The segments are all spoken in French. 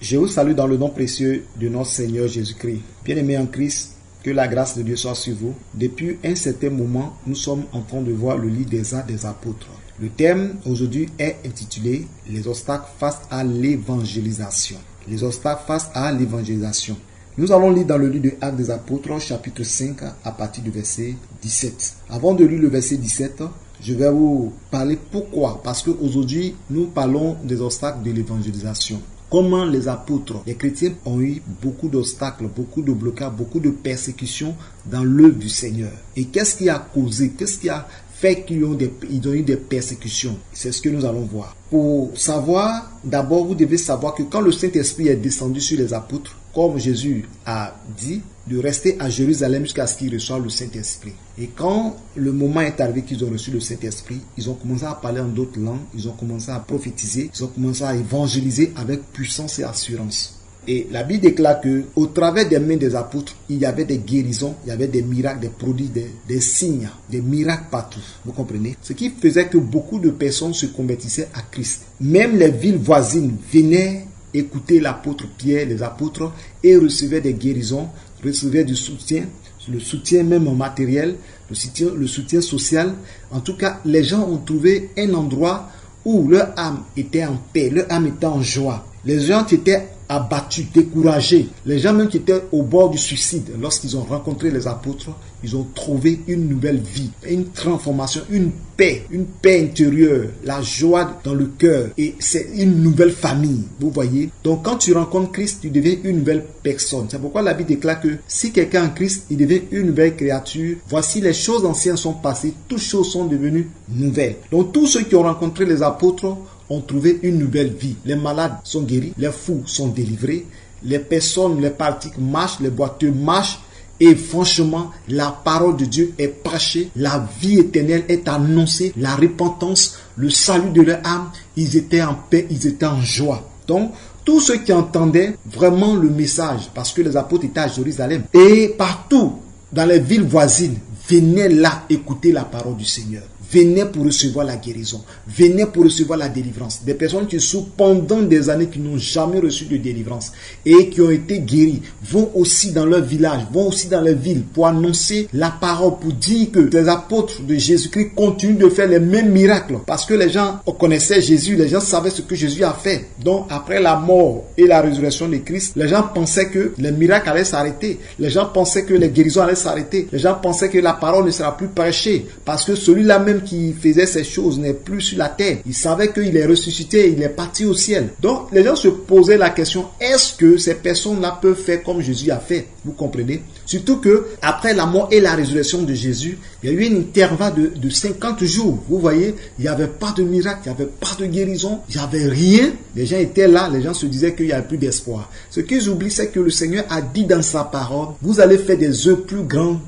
Je vous salue dans le nom précieux de notre Seigneur Jésus-Christ. Bien-aimés en Christ, que la grâce de Dieu soit sur vous. Depuis un certain moment, nous sommes en train de voir le livre des Actes des Apôtres. Le thème aujourd'hui est intitulé « Les obstacles face à l'évangélisation ». Les obstacles face à l'évangélisation. Nous allons lire dans le livre des Actes des Apôtres, chapitre 5, à partir du verset 17. Avant de lire le verset 17, je vais vous parler pourquoi. Parce qu'aujourd'hui, nous parlons des obstacles de l'évangélisation. Comment les apôtres, les chrétiens ont eu beaucoup d'obstacles, beaucoup de blocages, beaucoup de persécutions dans l'œuvre du Seigneur. Et qu'est-ce qui a causé, qu'est-ce qui a fait qu'ils ont eu des persécutions? C'est ce que nous allons voir. Pour savoir, d'abord, vous devez savoir que quand le Saint-Esprit est descendu sur les apôtres, comme Jésus a dit, de rester à Jérusalem jusqu'à ce qu'ils reçoivent le Saint-Esprit. Et quand le moment est arrivé qu'ils ont reçu le Saint-Esprit, ils ont commencé à parler en d'autres langues, ils ont commencé à prophétiser, ils ont commencé à évangéliser avec puissance et assurance. Et la Bible déclare que au travers des mains des apôtres, il y avait des guérisons, il y avait des miracles, des prodiges, des signes, des miracles partout. Vous comprenez? Ce qui faisait que beaucoup de personnes se convertissaient à Christ. Même les villes voisines venaient écouter l'apôtre Pierre, les apôtres, et recevaient des guérisons, recevaient du soutien, le soutien même matériel, le soutien social. En tout cas, les gens ont trouvé un endroit où leur âme était en paix, leur âme était en joie. Les gens qui étaient abattus, découragés, les gens même qui étaient au bord du suicide, lorsqu'ils ont rencontré les apôtres, ils ont trouvé une nouvelle vie, une transformation, une paix intérieure, la joie dans le cœur, et c'est une nouvelle famille, vous voyez. Donc quand tu rencontres Christ, tu deviens une nouvelle personne. C'est pourquoi la Bible déclare que si quelqu'un est en Christ, il devient une nouvelle créature. Voici, les choses anciennes sont passées, toutes choses sont devenues nouvelles. Donc tous ceux qui ont rencontré les apôtres ont trouvé une nouvelle vie. Les malades sont guéris, les fous sont délivrés, les personnes, les paralysés marchent, les boiteux marchent. Et franchement, la parole de Dieu est prêchée, la vie éternelle est annoncée, la repentance, le salut de leur âme, ils étaient en paix, ils étaient en joie. Donc, tous ceux qui entendaient vraiment le message, parce que les apôtres étaient à Jérusalem, et partout dans les villes voisines, venaient là écouter la parole du Seigneur. Venaient pour recevoir la guérison, venaient pour recevoir la délivrance. Des personnes qui souffrent pendant des années, qui n'ont jamais reçu de délivrance et qui ont été guéries, vont aussi dans leur village, vont aussi dans les villes pour annoncer la parole, pour dire que les apôtres de Jésus-Christ continuent de faire les mêmes miracles. Parce que les gens connaissaient Jésus, les gens savaient ce que Jésus a fait. Donc après la mort et la résurrection de Christ, les gens pensaient que les miracles allaient s'arrêter. Les gens pensaient que les guérisons allaient s'arrêter. Les gens pensaient que la parole ne sera plus prêchée. Parce que celui-là même qui faisait ces choses n'est plus sur la terre. Il savait qu'il est ressuscité, il est parti au ciel. Donc les gens se posaient la question, est-ce que ces personnes-là peuvent faire comme Jésus a fait? Vous comprenez? Surtout que après la mort et la résurrection de Jésus, il y a eu un intervalle de 50 jours. Vous voyez, il n'y avait pas de miracle, il n'y avait pas de guérison, il n'y avait rien. Les gens étaient là, les gens se disaient qu'il n'y avait plus d'espoir. Ce qu'ils oublient, c'est que le Seigneur a dit dans sa parole, vous allez faire des œuvres plus grandes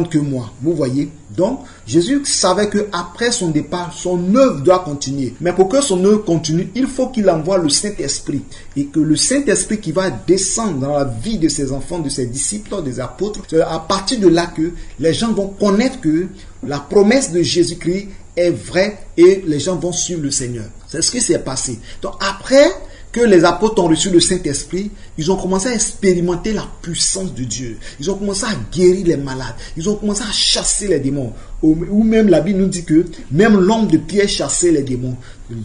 que moi. Vous voyez? Donc, Jésus savait que après son départ, son œuvre doit continuer. Mais pour que son œuvre continue, il faut qu'il envoie le Saint-Esprit. Et que le Saint-Esprit qui va descendre dans la vie de ses enfants, de ses disciples, des apôtres, c'est à partir de là que les gens vont connaître que la promesse de Jésus-Christ est vraie et les gens vont suivre le Seigneur. C'est ce qui s'est passé. Donc après que les apôtres ont reçu le Saint-Esprit, ils ont commencé à expérimenter la puissance de Dieu. Ils ont commencé à guérir les malades. Ils ont commencé à chasser les démons. Ou même la Bible nous dit que même l'homme de Pierre chassait les démons.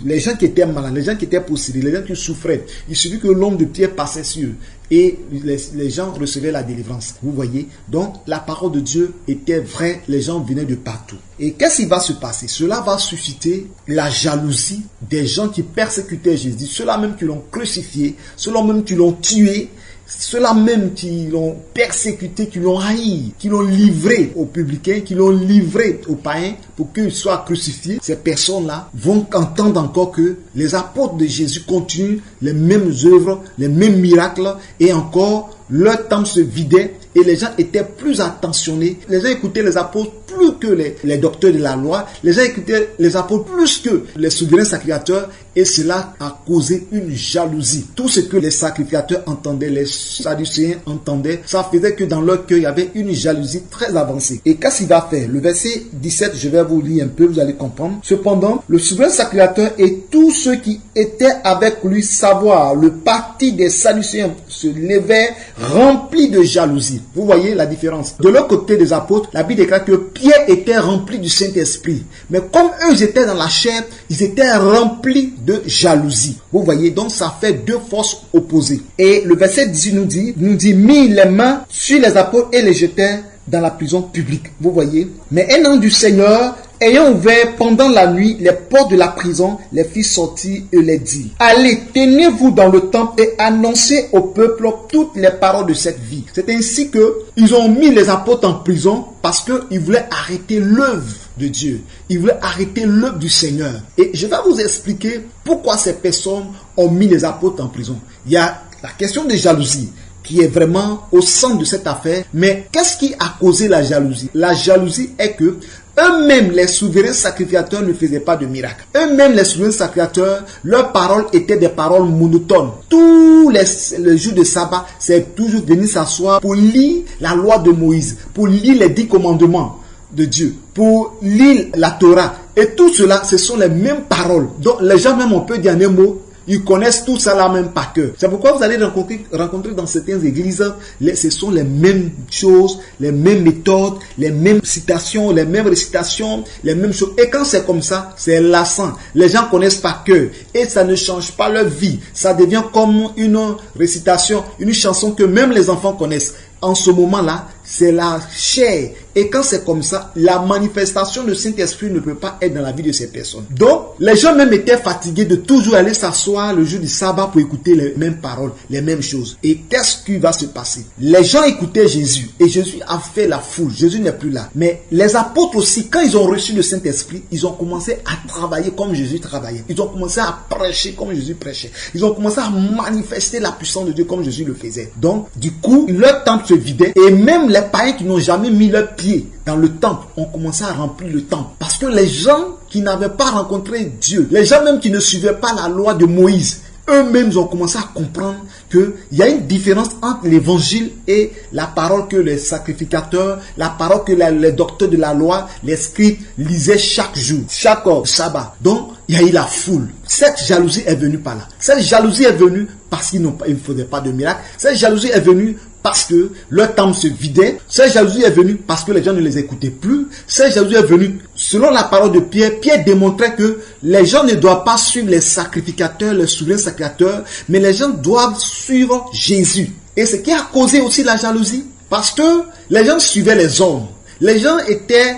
Les gens qui étaient malades, les gens qui étaient possédés, les gens qui souffraient, il suffit que l'homme de Pierre passait sur eux. Et les gens recevaient la délivrance. Vous voyez? Donc, la parole de Dieu était vraie. Les gens venaient de partout. Et qu'est-ce qui va se passer? Cela va susciter la jalousie des gens qui persécutaient Jésus. Ceux-là même qui l'ont crucifié. Ceux-là même qui l'ont tué. Ceux-là même qui l'ont persécuté, qui l'ont haï, qui l'ont livré aux publicains, qui l'ont livré aux païens pour qu'ils soient crucifiés. Ces personnes-là vont entendre encore que les apôtres de Jésus continuent les mêmes œuvres, les mêmes miracles et encore leur temple se vidait et les gens étaient plus attentionnés. Les gens écoutaient les apôtres plus que les docteurs de la loi. Les gens écoutaient les apôtres plus que les souverains sacrificateurs, et cela a causé une jalousie. Tout ce que les sacrificateurs entendaient, les sadducéens entendaient, ça faisait que dans leur cœur, il y avait une jalousie très avancée. Et qu'est-ce qu'il va faire? Le verset 17, je vais vous lire un peu, vous allez comprendre. Cependant, le souverain sacrificateur et tous ceux qui étaient avec lui, savoir le parti des sadducéens, se levaient remplis de jalousie. Vous voyez la différence. De l'autre côté des apôtres, la Bible déclare que Pierre était rempli du Saint-Esprit. Mais comme eux étaient dans la chair, ils étaient remplis de jalousie. Vous voyez, donc ça fait deux forces opposées. Et le verset 18 nous dit, mit les mains sur les apôtres et les jetèrent dans la prison publique. Vous voyez. Mais un ange du Seigneur, ayant ouvert pendant la nuit les portes de la prison, les fit sortir et les dit, allez, tenez-vous dans le temple et annoncez au peuple toutes les paroles de cette vie. C'est ainsi que ils ont mis les apôtres en prison parce qu'ils voulaient arrêter l'œuvre de Dieu. Ils voulaient arrêter l'œuvre du Seigneur. Et je vais vous expliquer pourquoi ces personnes ont mis les apôtres en prison. Il y a la question de jalousie qui est vraiment au centre de cette affaire. Mais qu'est-ce qui a causé la jalousie? La jalousie est que eux-mêmes, les souverains sacrificateurs, ne faisaient pas de miracles. Eux-mêmes, les souverains sacrificateurs, leurs paroles étaient des paroles monotones. Tous les jours de sabbat, c'est toujours venir s'asseoir pour lire la loi de Moïse, pour lire les 10 commandements de Dieu, pour lire la Torah. Et tout cela, ce sont les mêmes paroles. Donc, les gens, même on peut dire un mot, ils connaissent tout ça là même par cœur. C'est pourquoi vous allez rencontrer dans certaines églises, ce sont les mêmes choses, les mêmes méthodes, les mêmes citations, les mêmes récitations, les mêmes choses. Et quand c'est comme ça, c'est lassant. Les gens connaissent par cœur et ça ne change pas leur vie. Ça devient comme une récitation, une chanson que même les enfants connaissent. En ce moment-là, c'est la chair. Et quand c'est comme ça, la manifestation du Saint-Esprit ne peut pas être dans la vie de ces personnes. Donc, les gens même étaient fatigués de toujours aller s'asseoir le jour du sabbat pour écouter les mêmes paroles, les mêmes choses. Et qu'est-ce qui va se passer? Les gens écoutaient Jésus et Jésus a fait la foule. Jésus n'est plus là. Mais les apôtres aussi, quand ils ont reçu le Saint-Esprit, ils ont commencé à travailler comme Jésus travaillait. Ils ont commencé à prêcher comme Jésus prêchait. Ils ont commencé à manifester la puissance de Dieu comme Jésus le faisait. Donc, du coup, leur temple se vidait et même les païens qui n'ont jamais mis leurs pieds dans le temple ont commencé à remplir le temple. Parce que les gens qui n'avaient pas rencontré Dieu, les gens même qui ne suivaient pas la loi de Moïse, eux-mêmes ont commencé à comprendre qu'il y a une différence entre l'évangile et la parole que les sacrificateurs, la parole que les docteurs de la loi, les scribes lisaient chaque jour, chaque sabbat. Donc, il y a eu la foule. Cette jalousie est venue par là. Cette jalousie est venue parce qu'ils ne faisaient pas de miracle. Cette jalousie est venue parce que leur temple se vidait. Cette jalousie est venue parce que les gens ne les écoutaient plus. Cette jalousie est venue, selon la parole de Pierre. Pierre démontrait que les gens ne doivent pas suivre les sacrificateurs, les souverains sacrificateurs, mais les gens doivent suivre Jésus. Et ce qui a causé aussi la jalousie, parce que les gens suivaient les hommes. Les gens étaient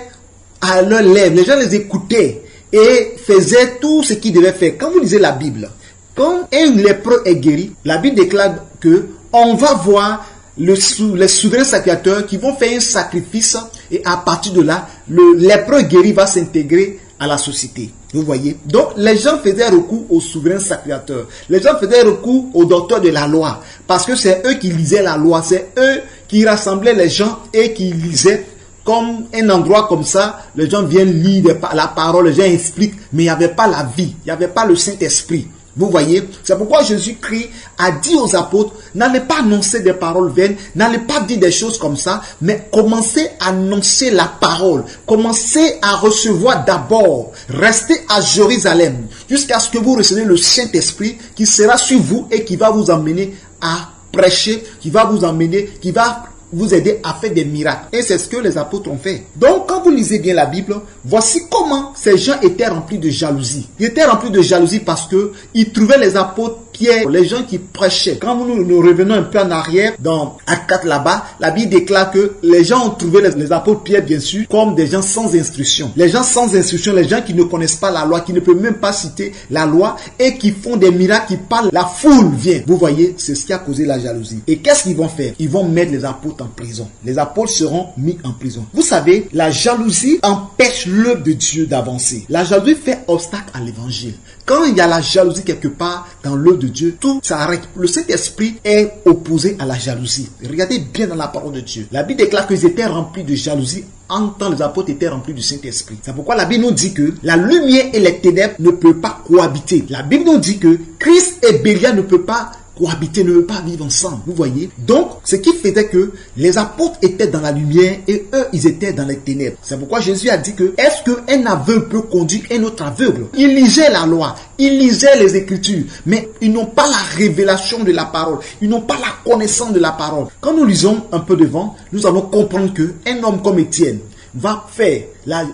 à leurs lèvres, les gens les écoutaient et faisaient tout ce qu'ils devaient faire. Quand vous lisez la Bible, quand un lépreux est guéri, la Bible déclare que on va voir les souverains sacrificateurs qui vont faire un sacrifice et à partir de là, le lépreux guéri va s'intégrer à la société. Vous voyez? Donc, les gens faisaient recours aux souverains sacrificateurs. Les gens faisaient recours aux docteurs de la loi. Parce que c'est eux qui lisaient la loi. C'est eux qui rassemblaient les gens et qui lisaient comme un endroit comme ça. Les gens viennent lire la parole, les gens expliquent, mais il n'y avait pas la vie. Il n'y avait pas le Saint-Esprit. Vous voyez, c'est pourquoi Jésus-Christ a dit aux apôtres, n'allez pas annoncer des paroles vaines, n'allez pas dire des choses comme ça, mais commencez à annoncer la parole, commencez à recevoir d'abord, restez à Jérusalem, jusqu'à ce que vous recevez le Saint-Esprit qui sera sur vous et qui va vous emmener à prêcher, qui va vous emmener, qui va vous aider à faire des miracles. Et c'est ce que les apôtres ont fait. Donc, quand vous lisez bien la Bible, voici comment ces gens étaient remplis de jalousie. Ils étaient remplis de jalousie parce que ils trouvaient les apôtres Pierre, les gens qui prêchaient. Quand nous revenons un peu en arrière, dans Actes 4 là-bas, la Bible déclare que les gens ont trouvé les apôtres Pierre, bien sûr, comme des gens sans instruction. Les gens sans instruction, les gens qui ne connaissent pas la loi, qui ne peuvent même pas citer la loi et qui font des miracles, qui parlent, la foule vient. Vous voyez, c'est ce qui a causé la jalousie. Et qu'est-ce qu'ils vont faire? Ils vont mettre les apôtres apôtres en prison. Les apôtres seront mis en prison. Vous savez, la jalousie empêche l'œuvre de Dieu d'avancer. La jalousie fait obstacle à l'évangile. Quand il y a la jalousie quelque part dans l'œuvre de Dieu, tout s'arrête. Le Saint-Esprit est opposé à la jalousie. Regardez bien dans la parole de Dieu. La Bible déclare qu'ils étaient remplis de jalousie en temps les apôtres étaient remplis du Saint-Esprit. C'est pourquoi la Bible nous dit que la lumière et les ténèbres ne peuvent pas cohabiter. La Bible nous dit que Christ et Bélial ne peuvent pas cohabiter, ne peuvent pas vivre ensemble. Vous voyez? Donc, ce qui faisait que les apôtres étaient dans la lumière et eux, ils étaient dans les ténèbres. C'est pourquoi Jésus a dit que est-ce qu'un aveugle peut conduire un autre aveugle? Ils lisaient la loi, ils lisaient les Écritures, mais ils n'ont pas la révélation de la parole. Ils n'ont pas la connaissance de la parole. Quand nous lisons un peu devant, nous allons comprendre qu'un homme comme Étienne va faire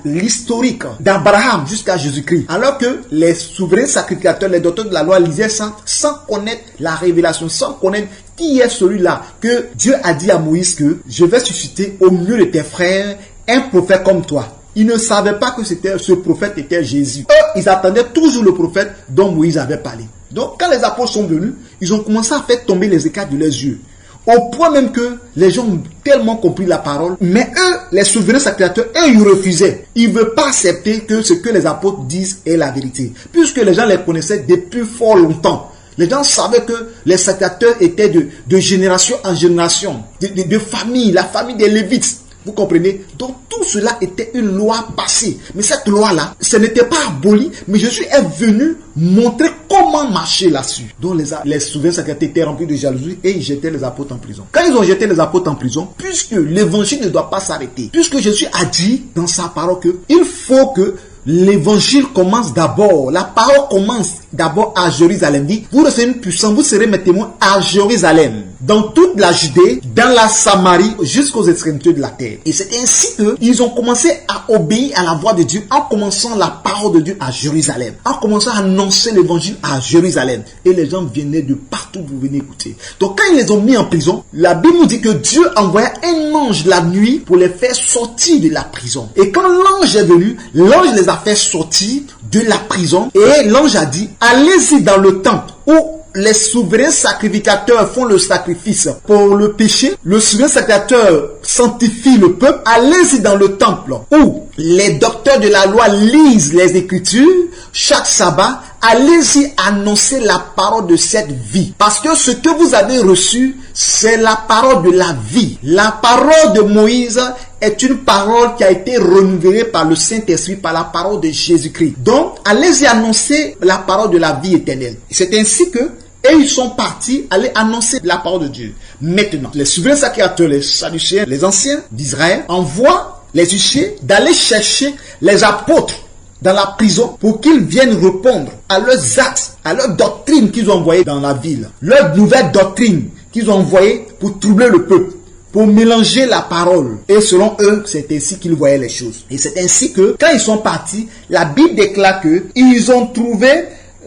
l'historique d'Abraham jusqu'à Jésus-Christ. Alors que les souverains sacrificateurs, les docteurs de la loi lisaient ça sans connaître la révélation, sans connaître qui est celui-là que Dieu a dit à Moïse que je vais susciter au milieu de tes frères un prophète comme toi. Ils ne savaient pas que ce prophète était Jésus. Eux, ils attendaient toujours le prophète dont Moïse avait parlé. Donc, quand les apôtres sont venus, ils ont commencé à faire tomber les écailles de leurs yeux. Au point même que les gens ont tellement compris la parole, mais eux, les souverains sacrificateurs, eux, ils refusaient. Ils ne veulent pas accepter que ce que les apôtres disent est la vérité. Puisque les gens les connaissaient depuis fort longtemps. Les gens savaient que les sacrificateurs étaient de génération en génération, de famille, la famille des Lévites. Vous comprenez? Donc tout cela était une loi passée. Mais cette loi-là, ce n'était pas aboli, mais Jésus est venu montrer comment marcher là-dessus. Donc les souverains sacrificateurs étaient remplis de jalousie et ils jetaient les apôtres en prison. Quand ils ont jeté les apôtres en prison, puisque l'évangile ne doit pas s'arrêter, puisque Jésus a dit dans sa parole qu'il faut que l'évangile commence d'abord. La parole commence d'abord à Jérusalem. Dit, vous recevez une puissance, vous serez mes témoins à Jérusalem, dans toute la Judée, dans la Samarie, jusqu'aux extrémités de la terre. Et c'est ainsi qu'ils ont commencé à obéir à la voix de Dieu en commençant la parole de Dieu à Jérusalem, en commençant à annoncer l'évangile à Jérusalem. Et les gens venaient de partout pour venir écouter. Donc quand ils les ont mis en prison, la Bible nous dit que Dieu envoya un ange la nuit pour les faire sortir de la prison. Et quand l'ange est venu, l'ange les a fait sortir de la prison et l'ange a dit, allez-y dans le temple où les souverains sacrificateurs font le sacrifice pour le péché. Le souverain sacrificateur sanctifie le peuple. Allez-y dans le temple où les docteurs de la loi lisent les Écritures chaque sabbat. Allez-y annoncer la parole de cette vie. Parce que ce que vous avez reçu, c'est la parole de la vie. La parole de Moïse est une parole qui a été renouvelée par le Saint-Esprit, par la parole de Jésus-Christ. Donc, allez-y annoncer la parole de la vie éternelle. C'est ainsi que et ils sont partis aller annoncer la parole de Dieu. Maintenant, les souverains sacrificateurs, les Sadducéens, les anciens d'Israël envoient les huissiers d'aller chercher les apôtres dans la prison pour qu'ils viennent répondre à leurs actes, à leurs doctrines qu'ils ont envoyées dans la ville. Leurs nouvelles doctrines qu'ils ont envoyées pour troubler le peuple, pour mélanger la parole. Et selon eux, c'est ainsi qu'ils voyaient les choses. Et c'est ainsi que, quand ils sont partis, la Bible déclare qu'ils ont trouvé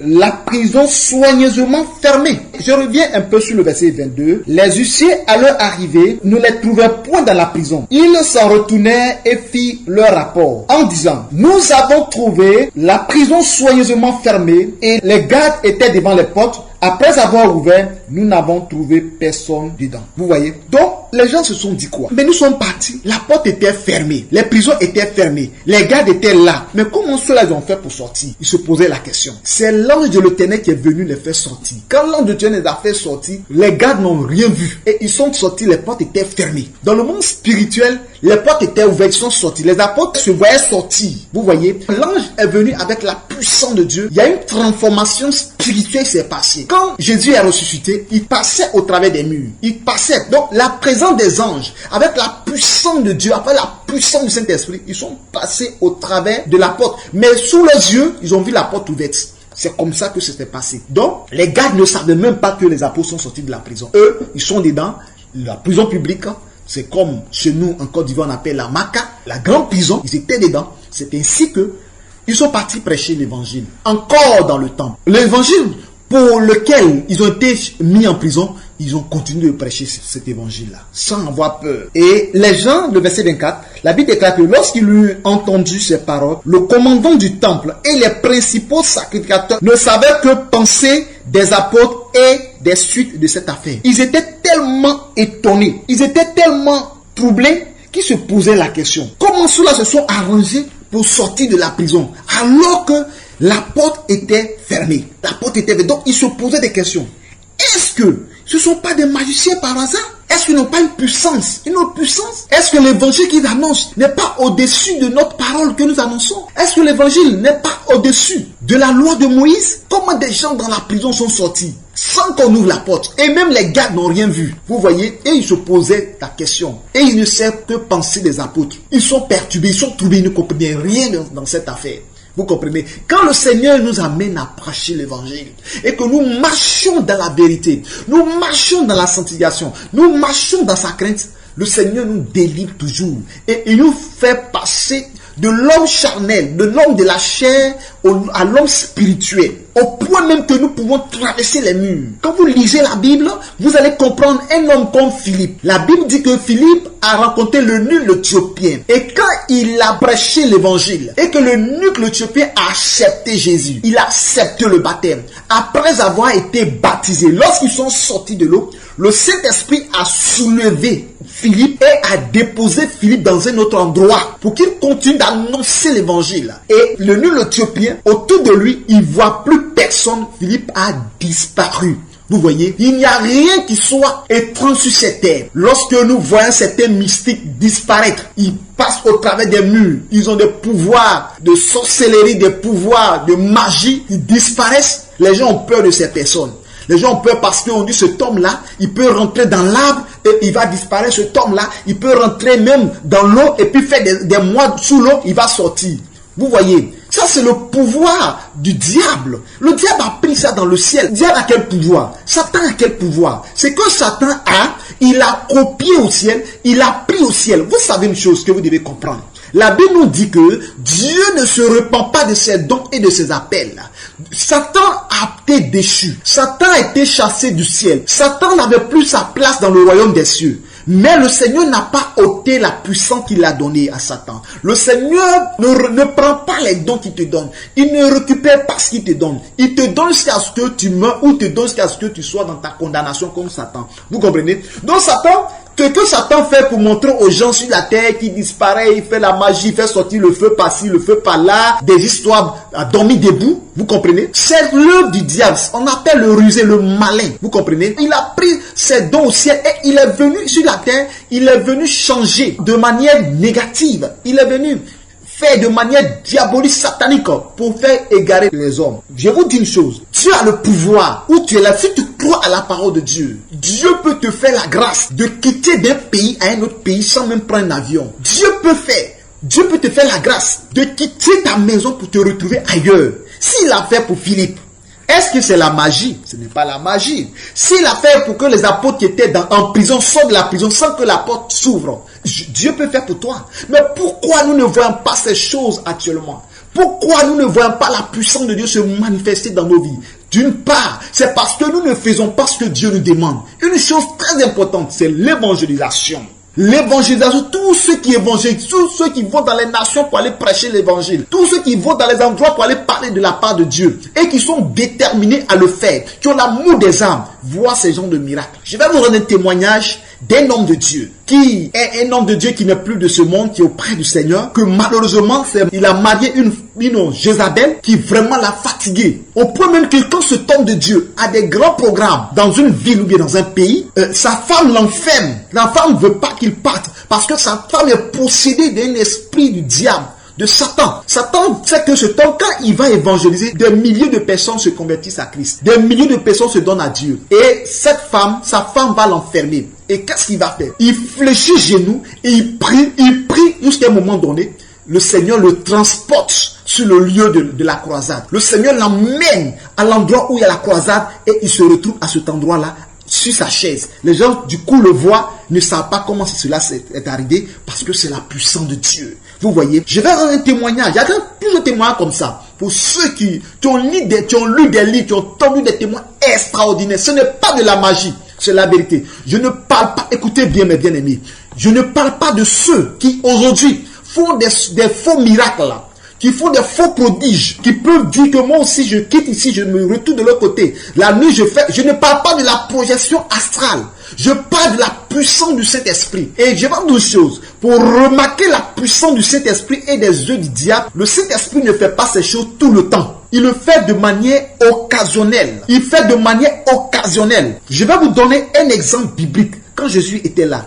la prison soigneusement fermée. Je reviens un peu sur le verset 22. Les huissiers, à leur arrivée, ne les trouvèrent point dans la prison. Ils s'en retournèrent et firent leur rapport en disant, nous avons trouvé la prison soigneusement fermée et les gardes étaient devant les portes. Après avoir ouvert, nous n'avons trouvé personne dedans. Vous voyez? Donc, les gens se sont dit quoi? Mais nous sommes partis. La porte était fermée. Les prisons étaient fermées. Les gardes étaient là. Mais comment ceux-là ils ont fait pour sortir? Ils se posaient la question. C'est l'ange de l'Éternel qui est venu les faire sortir. Quand l'ange de Dieu les a fait sortir, les gardes n'ont rien vu. Et ils sont sortis, les portes étaient fermées. Dans le monde spirituel, les portes étaient ouvertes, ils sont sortis. Les apôtres se voyaient sortir. Vous voyez? L'ange est venu avec la puissance de Dieu. Il y a une transformation spirituelle qui s'est passée. Quand Jésus est ressuscité, il passait au travers des murs. Il passait. Donc, la présence des anges, avec la puissance de Dieu, avec la puissance du Saint-Esprit, ils sont passés au travers de la porte. Mais sous leurs yeux, ils ont vu la porte ouverte. C'est comme ça que c'était passé. Donc, les gardes ne savaient même pas que les apôtres sont sortis de la prison. Eux, ils sont dedans. La prison publique, c'est comme chez nous, en Côte d'Ivoire, on appelle la Maca, la grande prison. Ils étaient dedans. C'est ainsi que ils sont partis prêcher l'évangile. Encore dans le temple. L'évangile pour lequel ils ont été mis en prison, ils ont continué de prêcher cet évangile-là, sans avoir peur. Et les gens, le verset 24, la Bible déclare que lorsqu'ils eurent entendu ces paroles, le commandant du temple et les principaux sacrificateurs ne savaient que penser des apôtres et des suites de cette affaire. Ils étaient tellement étonnés, ils étaient tellement troublés qu'ils se posaient la question. Comment ceux-là se sont arrangés pour sortir de la prison alors que la porte était fermée? La porte était fermée. Donc ils se posaient des questions. Est-ce que ce ne sont pas des magiciens par hasard? Est-ce qu'ils n'ont pas une puissance? Une autre puissance? Est-ce que l'évangile qu'ils annoncent n'est pas au-dessus de notre parole que nous annonçons? Est-ce que l'évangile n'est pas au-dessus de la loi de Moïse? Comment des gens dans la prison sont sortis sans qu'on ouvre la porte? Et même les gardes n'ont rien vu. Vous voyez? Et ils se posaient la question. Et ils ne savent que penser des apôtres. Ils sont perturbés, ils sont troublés, ils ne comprennent rien dans cette affaire. Vous comprenez? Quand le Seigneur nous amène à prêcher l'évangile et que nous marchons dans la vérité, nous marchons dans la sanctification, nous marchons dans sa crainte, le Seigneur nous délivre toujours et il nous fait passer de l'homme charnel, de l'homme de la chair à l'homme spirituel, au point même que nous pouvons traverser les murs. Quand vous lisez la Bible, vous allez comprendre un homme comme Philippe. La Bible dit que Philippe a rencontré l'eunuque éthiopien. Et quand il a prêché l'évangile, et que l'eunuque éthiopien a accepté Jésus, il a accepté le baptême. Après avoir été baptisé, lorsqu'ils sont sortis de l'eau, le Saint-Esprit a soulevé Philippe et a déposé Philippe dans un autre endroit pour qu'il continue d'annoncer l'évangile. Et l'eunuque éthiopien, autour de lui, il ne voit plus personne. Philippe a disparu. Vous voyez, il n'y a rien qui soit étrange sur cette terre. Lorsque nous voyons certains mystiques disparaître, ils passent au travers des murs, ils ont des pouvoirs de sorcellerie, des pouvoirs de magie, ils disparaissent. Les gens ont peur de ces personnes. Les gens ont peur parce qu'on dit cet homme-là, il peut rentrer dans l'arbre et il va disparaître. Cet homme-là, il peut rentrer même dans l'eau et puis faire des mois sous l'eau, il va sortir. Vous voyez, ça c'est le pouvoir du diable. Le diable a pris ça dans le ciel. Le diable a quel pouvoir? Satan a quel pouvoir? C'est que Satan a, il a copié au ciel, il a pris au ciel. Vous savez une chose que vous devez comprendre. La Bible nous dit que Dieu ne se repent pas de ses dons et de ses appels. Satan a été déchu. Satan a été chassé du ciel. Satan n'avait plus sa place dans le royaume des cieux. Mais le Seigneur n'a pas ôté la puissance qu'il a donnée à Satan. Le Seigneur ne prend pas les dons qu'il te donne. Il ne récupère pas ce qu'il te donne. Il te donne jusqu'à ce que tu meurs ou te donne jusqu'à ce que tu sois dans ta condamnation comme Satan. Vous comprenez? Donc Satan, ce que Satan fait pour montrer aux gens sur la terre qui disparaît, il fait la magie, il fait sortir le feu par-ci, le feu par-là, des histoires à dormir debout, vous comprenez? C'est l'œuvre du diable, on appelle le rusé, le malin, vous comprenez? Il a pris ses dons au ciel et il est venu sur la terre, il est venu changer de manière négative, il est venu faire de manière diabolique, satanique, pour faire égarer les hommes. Je vous dis une chose, Dieu a le pouvoir, où tu es là, si tu crois à la parole de Dieu, Dieu peut te faire la grâce de quitter d'un pays à un autre pays sans même prendre un avion. Dieu peut te faire la grâce de quitter ta maison pour te retrouver ailleurs. S'il a fait pour Philippe, est-ce que c'est la magie? Ce n'est pas la magie. S'il a fait pour que les apôtres qui étaient en prison sortent de la prison sans que la porte s'ouvre, Dieu peut faire pour toi. Mais pourquoi nous ne voyons pas ces choses actuellement? Pourquoi nous ne voyons pas la puissance de Dieu se manifester dans nos vies? D'une part, c'est parce que nous ne faisons pas ce que Dieu nous demande. Une chose très importante, c'est l'évangélisation. L'évangélisation, tous ceux qui évangélisent, tous ceux qui vont dans les nations pour aller prêcher l'évangile, tous ceux qui vont dans les endroits pour aller parler de la part de Dieu et qui sont déterminés à le faire, qui ont l'amour des âmes, voient ces gens de miracles. Je vais vous rendre un témoignage d'un homme de Dieu, qui est un homme de Dieu qui n'est plus de ce monde, qui est auprès du Seigneur, que malheureusement, il a marié une Jézabel qui vraiment l'a fatigué. Au point même que quand cet homme de Dieu a des grands programmes dans une ville ou bien dans un pays, sa femme l'enferme. La femme ne veut pas qu'il parte parce que sa femme est possédée d'un esprit du diable, de Satan. Satan sait que ce temps, quand il va évangéliser, des milliers de personnes se convertissent à Christ. Des milliers de personnes se donnent à Dieu. Et cette femme, sa femme va l'enfermer. Et qu'est-ce qu'il va faire? Il fléchit genoux et il prie jusqu'à un moment donné. Le Seigneur le transporte sur le lieu de la croisade. Le Seigneur l'emmène à l'endroit où il y a la croisade et il se retrouve à cet endroit-là sur sa chaise. Les gens du coup le voient, ne savent pas comment cela est arrivé parce que c'est la puissance de Dieu. Vous voyez, je vais rendre un témoignage. Il y a plusieurs témoignages comme ça. Pour ceux qui ont lu des livres, qui ont entendu des témoins extraordinaires. Ce n'est pas de la magie, c'est la vérité. Je ne parle pas, écoutez bien mes bien-aimés, je ne parle pas de ceux qui aujourd'hui font des faux miracles là. qui font des faux prodiges, qui peuvent dire que moi aussi je quitte ici, je me retourne de l'autre côté. La nuit je ne parle pas de la projection astrale. Je parle de la puissance du Saint-Esprit. Et je vais vous dire une chose. Pour remarquer la puissance du Saint-Esprit et des yeux du diable, le Saint-Esprit ne fait pas ces choses tout le temps. Il le fait de manière occasionnelle. Il fait de manière occasionnelle. Je vais vous donner un exemple biblique. Quand Jésus était là,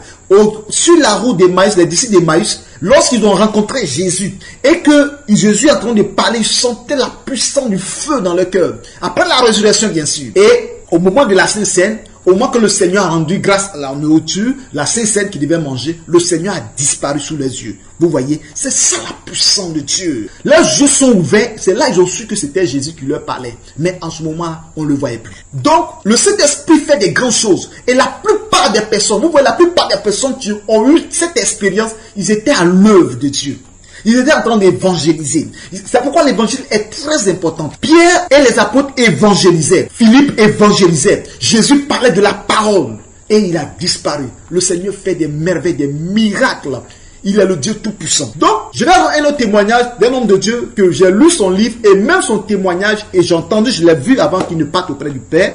sur la route d'Emmaüs, les disciples d'Emmaüs, lorsqu'ils ont rencontré Jésus et que Jésus est en train de parler, ils sentaient la puissance du feu dans leur cœur. Après la résurrection, bien sûr. Et au moment de la Sainte Seine, au moment que le Seigneur a rendu grâce à la nourriture, la Sainte Seine qu'ils devaient manger, le Seigneur a disparu sous les yeux. Vous voyez, c'est ça la puissance de Dieu. Leurs yeux sont ouverts, c'est là qu'ils ont su que c'était Jésus qui leur parlait. Mais en ce moment, on ne le voyait plus. Donc, le Saint-Esprit fait des grandes choses. Et la plupart des personnes, vous voyez, la plupart des personnes qui ont eu cette expérience, ils étaient à l'œuvre de Dieu. Ils étaient en train d'évangéliser. C'est pourquoi l'évangile est très important. Pierre et les apôtres évangélisaient. Philippe évangélisait. Jésus parlait de la parole. Et il a disparu. Le Seigneur fait des merveilles, des miracles. Il est le Dieu Tout-Puissant. Donc, je vais avoir un autre témoignage d'un homme de Dieu que j'ai lu son livre et même son témoignage, et j'ai entendu, je l'ai vu avant qu'il ne parte auprès du Père,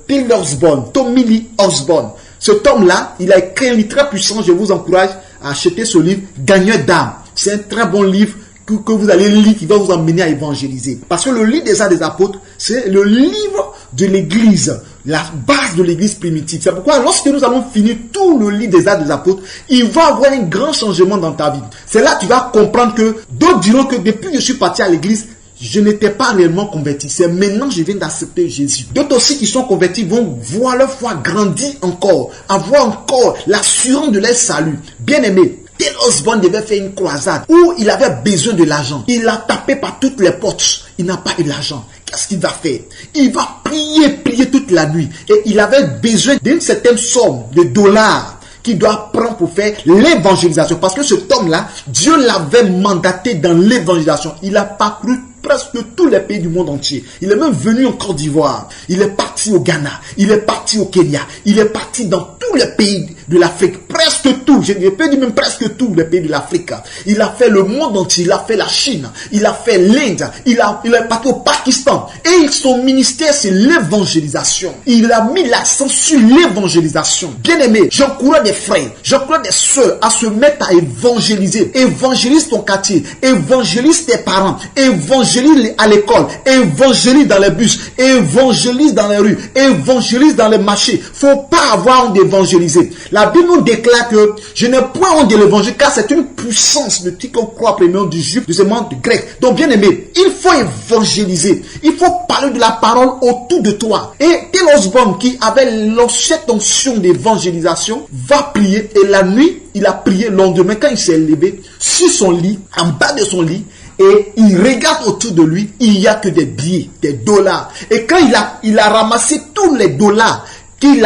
Bill Osborne, Tommy Lee Osborne. Cet homme-là, il a écrit un livre très puissant. Je vous encourage à acheter ce livre, Gagneur d'âme. C'est un très bon livre que vous allez lire qui va vous amener à évangéliser. Parce que le livre des Actes des Apôtres, c'est le livre de l'Église, la base de l'Église primitive. C'est pourquoi lorsque nous allons finir tout le livre des Actes des Apôtres, il va avoir un grand changement dans ta vie. C'est là que tu vas comprendre que d'autres diront que depuis que je suis parti à l'Église, je n'étais pas réellement converti. C'est maintenant que je viens d'accepter Jésus. D'autres aussi qui sont convertis vont voir leur foi grandir encore, avoir encore l'assurance de leur salut. Bien aimé, Bill Osborne devait faire une croisade où il avait besoin de l'argent. Il a tapé par toutes les portes. Il n'a pas eu l'argent. Qu'est-ce qu'il va faire? Il va prier toute la nuit. Et il avait besoin d'une certaine somme de dollars qu'il doit prendre pour faire l'évangélisation. Parce que cet homme-là, Dieu l'avait mandaté dans l'évangélisation. Il a parcouru presque tous les pays du monde entier. Il est même venu en Côte d'Ivoire. Il est parti au Ghana. Il est parti au Kenya. Il est parti dans tous les pays de l'Afrique. Presque tout. Je peux dire même presque tous les pays de l'Afrique. Il a fait le monde entier. Il a fait la Chine. Il a fait l'Inde. Il est parti au Pakistan. Et son ministère, c'est l'évangélisation. Il a mis l'accent sur l'évangélisation. Bien aimé, j'encourage des frères, j'encourage des soeurs à se mettre à évangéliser. Évangélise ton quartier. Évangélise tes parents. Évangélise à l'école, évangélise dans les bus, évangélise dans les rues, évangélise dans les marchés. Faut pas avoir honte d'évangéliser. La Bible nous déclare que je n'ai point honte de l'évangile car c'est une puissance de qui qu'on croit premier du juif, de ce monde grec. Donc bien aimé, il faut évangéliser. Il faut parler de la parole autour de toi. Et Bill Osborne qui avait cette onction d'évangélisation va prier et la nuit, il a prié. Le lendemain quand il s'est levé sur son lit, en bas de son lit, et il regarde autour de lui, il n'y a que des billets, des dollars. Et quand il a ramassé tous les dollars il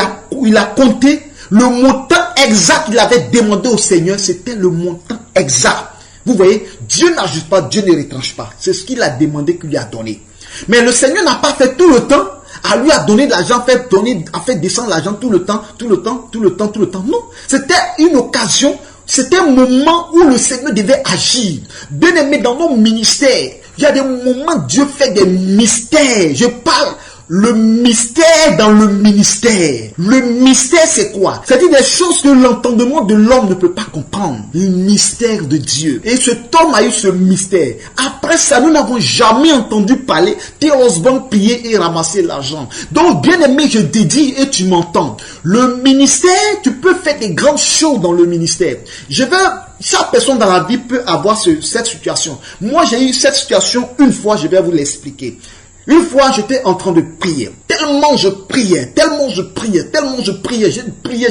a compté, le montant exact qu'il avait demandé au Seigneur, c'était le montant exact. Vous voyez, Dieu n'ajuste pas, Dieu ne retranche pas. C'est ce qu'il a demandé qu'il lui a donné. Mais le Seigneur n'a pas fait tout le temps à lui a donné de l'argent, a fait descendre l'argent tout le temps. Non, c'était une occasion. C'était un moment où le Seigneur devait agir. Bien aimé, dans nos ministères, il y a des moments où Dieu fait des mystères. Je parle le mystère dans le ministère. Le mystère, c'est quoi? C'est-à-dire des choses que l'entendement de l'homme ne peut pas comprendre. Le mystère de Dieu. Et cet homme a eu ce mystère. Après ça, nous n'avons jamais entendu parler Bill Osborne prier et ramasser l'argent. Donc, bien aimé, je te dis et tu m'entends. Le ministère, tu peux faire des grandes choses dans le ministère. Chaque personne dans la vie peut avoir cette situation. Moi, j'ai eu cette situation une fois, je vais vous l'expliquer. Une fois, j'étais en train de prier. Tellement je priais,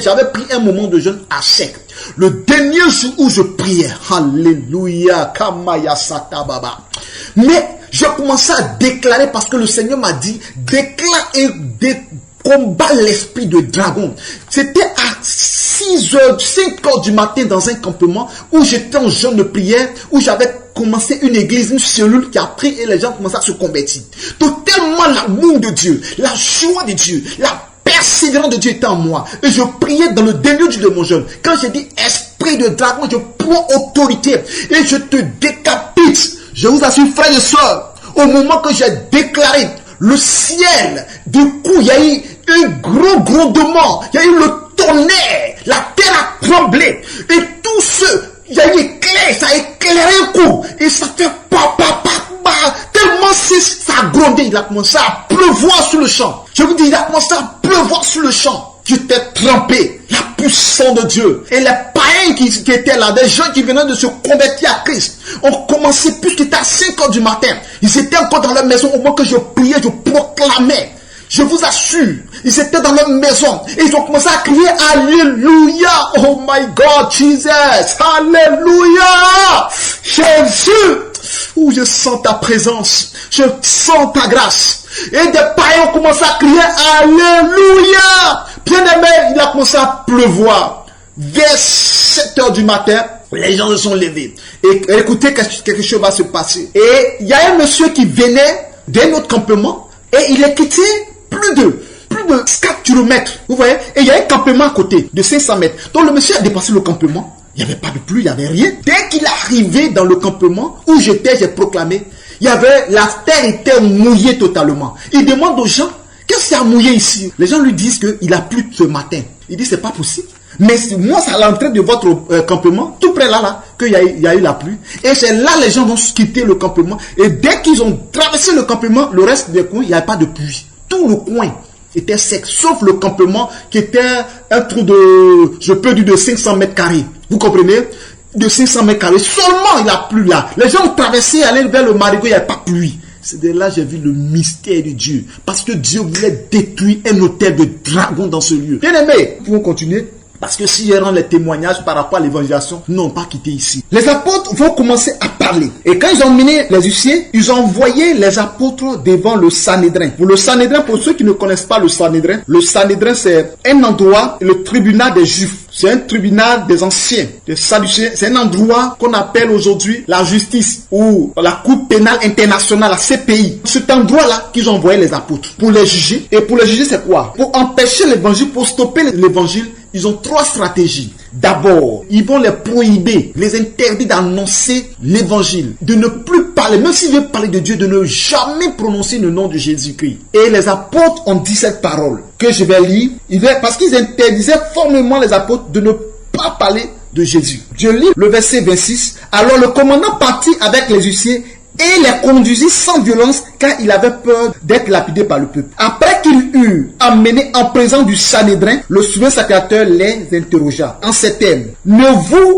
j'avais pris un moment de jeûne à sec. Le dernier jour où je priais, alléluia, kamaya satababa. Mais j'ai commencé à déclarer parce que le Seigneur m'a dit, déclare et combat l'esprit de dragon. C'était à 5 heures du matin dans un campement où j'étais en jeûne de prière, où j'avais commencé une église, une cellule qui a pris et les gens commençaient à se convertir. Donc tellement l'amour de Dieu, la joie de Dieu, la persévérance de Dieu était en moi. Et je priais dans le dernier jour de mon jeûne. Quand j'ai dit esprit de dragon, je prends autorité et je te décapite. Je vous assure, frères et sœurs, au moment que j'ai déclaré le ciel, du coup, il y a eu un gros grondement, il y a eu le tonnerre, la terre a tremblé, et tout ce, il y a eu éclair, ça a éclairé un coup, et ça fait tellement ça a grondé, il a commencé à pleuvoir sur le champ. Je vous dis, il a commencé à pleuvoir sur le champ. J'étais trempé, la puissance de Dieu. Et les païens qui étaient là, des gens qui venaient de se convertir à Christ, ont commencé puisqu'il était à 5 heures du matin. Ils étaient encore dans leur maison au moment que je priais, je proclamais. Je vous assure, ils étaient dans leur maison et ils ont commencé à crier Alléluia. Oh my God, Jesus. Alléluia. Jésus. Où je sens ta présence. Je sens ta grâce. Et des païens ont commencé à crier Alléluia. Bien-aimé, il a commencé à pleuvoir. Vers 7 heures du matin, les gens se sont levés. Et écoutez, quelque chose va se passer. Et il y a un monsieur qui venait d'un autre campement et il est quitté plus de 4 km. Vous voyez? Et il y a un campement à côté de 500 mètres. Donc le monsieur a dépassé le campement. Il n'y avait pas de pluie, il n'y avait rien. Dès qu'il est arrivé dans le campement où j'étais, j'ai proclamé, la terre était mouillée totalement. Il demande aux gens, qu'est-ce qu'il y a mouillé ici? Les gens lui disent qu'il a plu ce matin. Il dit, c'est pas possible. Mais moi, c'est à l'entrée de votre campement, tout près là, qu'il y a eu la pluie. Et c'est là, les gens vont quitter le campement. Et dès qu'ils ont traversé le campement, le reste des coins, il n'y avait pas de pluie. Tout le coin était sec, sauf le campement qui était un trou de, je peux dire, de 500 mètres carrés. Vous comprenez? De 500 mètres carrés. Seulement, il a plu là. Les gens ont traversé, allaient vers le marigot, il n'y avait pas de pluie. C'est de là que j'ai vu le mystère de Dieu. Parce que Dieu voulait détruire un hôtel de dragons dans ce lieu. Bien aimé, nous pouvons continuer. Parce que si je rends les témoignages par rapport à l'évangélisation, nous n'ont pas quitté ici. Les apôtres vont commencer à parler. Et quand ils ont mené les huissiers, ils ont envoyé les apôtres devant le Sanhédrin. Pour le Sanhédrin, pour ceux qui ne connaissent pas le Sanhédrin c'est un endroit, le tribunal des Juifs. C'est un tribunal des anciens, des Sadducéens. C'est un endroit qu'on appelle aujourd'hui la justice ou la Cour pénale internationale, la CPI. Cet endroit-là qu'ils ont envoyé les apôtres pour les juger. Et pour les juger, c'est quoi? Pour empêcher l'évangile, pour stopper l'évangile, ils ont 3 stratégies. D'abord, ils vont les prohiber, les interdire d'annoncer l'évangile, de ne plus parler, même s'ils veulent parler de Dieu, de ne jamais prononcer le nom de Jésus-Christ. Et les apôtres ont dit cette parole que je vais lire, parce qu'ils interdisaient formellement les apôtres de ne pas parler de Jésus. Je lis le verset 26. Alors le commandant partit avec les huissiers et les conduisit sans violence car il avait peur d'être lapidé par le peuple. Après qu'il eut amené en présence du Sanhédrin, le souverain sacrificateur les interrogea en ces termes.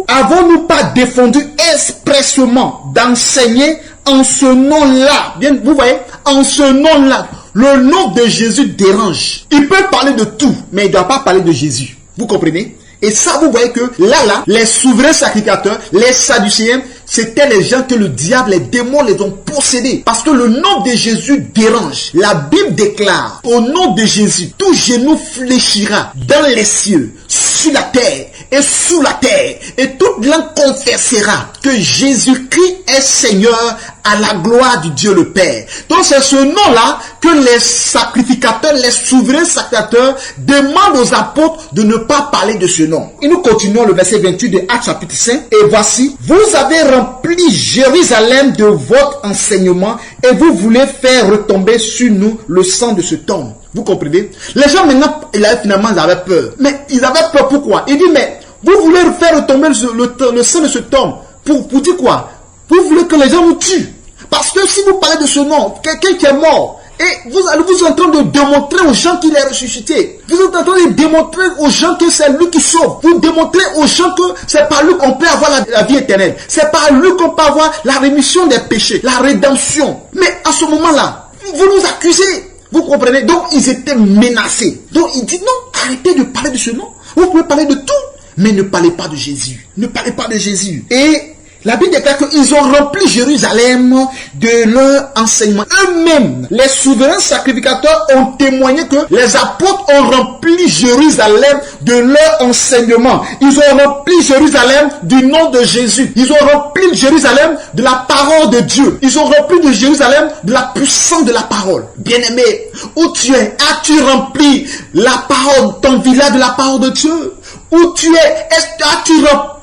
Avons-nous pas défendu expressément d'enseigner en ce nom-là? Bien, vous voyez, en ce nom-là, le nom de Jésus dérange. Il peut parler de tout, mais il ne doit pas parler de Jésus. Vous comprenez? Et ça, vous voyez que là, les souverains sacrificateurs, les Sadducéens, c'était les gens que le diable, les démons les ont possédés. Parce que le nom de Jésus dérange. La Bible déclare, au nom de Jésus, tout genou fléchira dans les cieux, sur la terre et sous la terre. Et toute langue confessera que Jésus-Christ est Seigneur à la gloire du Dieu le Père. Donc c'est ce nom-là que les sacrificateurs, les souverains sacrificateurs demandent aux apôtres de ne pas parler de ce nom. Et nous continuons le verset 28 de Actes chapitre 5. Et voici, vous avez rempli Jérusalem de votre enseignement et vous voulez faire retomber sur nous le sang de ce tombe. Vous comprenez? Les gens maintenant, finalement, ils avaient peur. Mais ils avaient peur pourquoi? Il dit, mais vous voulez faire retomber le sang de ce tombe. Pour dire quoi? Vous voulez que les gens nous tuent. Parce que si vous parlez de ce nom, quelqu'un qui est mort, et vous êtes en train de démontrer aux gens qu'il est ressuscité. Vous êtes en train de démontrer aux gens que c'est lui qui sauve. Vous démontrez aux gens que c'est par lui qu'on peut avoir la vie éternelle. C'est par lui qu'on peut avoir la rémission des péchés, la rédemption. Mais à ce moment-là, vous nous accusez. Vous comprenez? Donc ils étaient menacés. Donc il dit non, arrêtez de parler de ce nom. Vous pouvez parler de tout, mais ne parlez pas de Jésus. Ne parlez pas de Jésus. Et la Bible déclare qu'ils ont rempli Jérusalem de leur enseignement. Eux-mêmes, les souverains sacrificateurs ont témoigné que les apôtres ont rempli Jérusalem de leur enseignement. Ils ont rempli Jérusalem du nom de Jésus. Ils ont rempli Jérusalem de la parole de Dieu. Ils ont rempli de Jérusalem de la puissance de la parole. Bien-aimé, où tu es, as-tu rempli la parole, ton village de la parole de Dieu? Où tu es, as-tu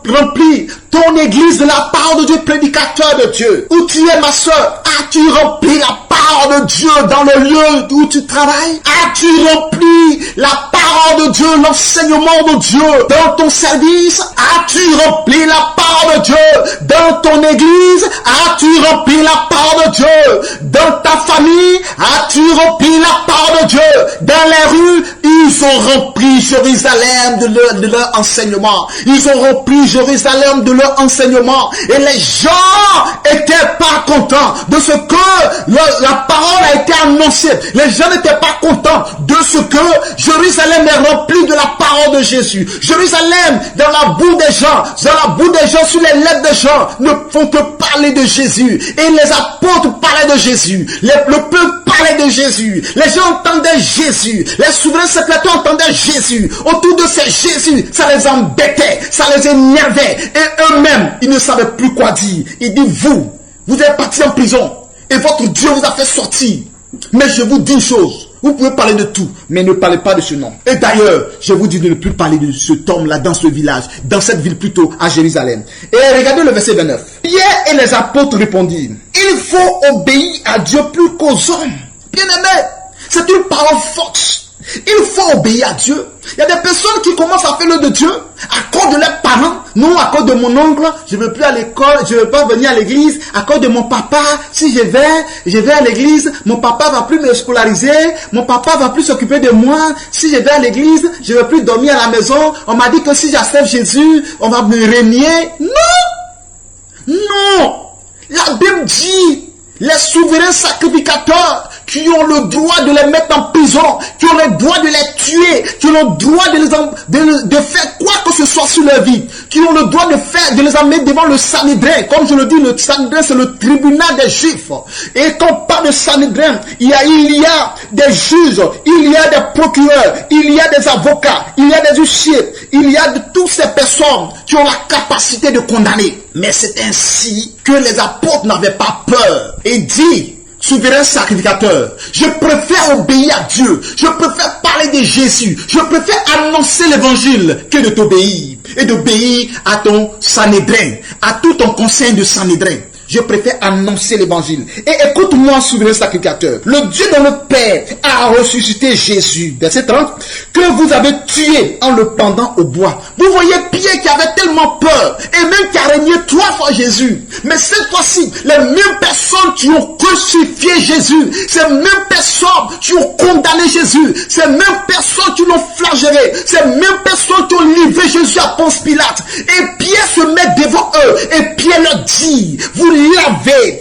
rempli ton église de la parole de Dieu, prédicateur de Dieu? Où tu es, ma soeur, as-tu rempli la parole de Dieu dans le lieu où tu travailles? As-tu rempli la parole de Dieu, l'enseignement de Dieu dans ton service? As-tu rempli la parole de Dieu dans ton église? As-tu rempli la parole de Dieu dans ta famille? As-tu rempli la parole de Dieu dans les rues? Ils ont rempli Jérusalem de leur enseignement. Ils ont rempli Jérusalem de leur enseignement. Et les gens étaient pas contents de ce que la parole a été annoncée. Les gens n'étaient pas contents de ce que Jérusalem est rempli de la parole de Jésus. Jérusalem, dans la boue des gens, sur les lèvres des gens, ne font que parler de Jésus. Et les apôtres parlaient de Jésus. Le peuple parlait de Jésus. Les gens entendaient Jésus. Les souverains secrétaires entendaient Jésus. Autour de ces Jésus, ça les embêtait, ça les énervait. Et eux-mêmes, ils ne savaient plus quoi dire. Il dit, vous êtes partis en prison. Et votre Dieu vous a fait sortir. Mais je vous dis une chose. Vous pouvez parler de tout, mais ne parlez pas de ce nom. Et d'ailleurs, je vous dis de ne plus parler de cet homme-là dans ce village, dans cette ville plutôt, à Jérusalem. Et regardez le verset 29. Pierre et les apôtres répondirent, il faut obéir à Dieu plus qu'aux hommes. Bien-aimés, c'est une parole forte. Il faut obéir à Dieu. Il y a des personnes qui commencent à faire le de Dieu à cause de leurs parents. Non, à cause de mon oncle, je ne veux plus à l'école, je ne veux pas venir à l'église. À cause de mon papa, si je vais à l'église, mon papa va plus me scolariser, mon papa va plus s'occuper de moi. Si je vais à l'église, je ne veux plus dormir à la maison. On m'a dit que si j'accepte Jésus, on va me régner. Non! Non! La Bible dit, les souverains sacrificateurs qui ont le droit de les mettre en prison, qui ont le droit de les tuer, qui ont le droit de faire quoi que ce soit sur leur vie, qui ont le droit de les amener devant le Sanhédrin. Comme je le dis, le Sanhédrin, c'est le tribunal des Juifs. Et quand on parle de Sanhédrin, il y a des juges, il y a des procureurs, il y a des avocats, il y a des huissiers, il y a de toutes ces personnes qui ont la capacité de condamner. Mais c'est ainsi que les apôtres n'avaient pas peur. Et dit, souverain sacrificateur, je préfère obéir à Dieu, je préfère parler de Jésus, je préfère annoncer l'évangile que de t'obéir et d'obéir à ton Sanhédrin, à tout ton conseil de Sanhédrin. Je préfère annoncer l'évangile. Et écoute-moi, souverain sacrificateur. Le Dieu dont le Père a ressuscité Jésus, verset 30, que vous avez tué en le pendant au bois. Vous voyez Pierre qui avait tellement peur, et même qui a régné 3 fois Jésus. Mais cette fois-ci, les mêmes personnes qui ont crucifié Jésus, ces mêmes personnes qui ont condamné Jésus, ces mêmes personnes qui l'ont flagellé, ces mêmes personnes qui ont livré Jésus à Ponce Pilate. Et Pierre se met devant eux, et Pierre leur dit, vous l'avez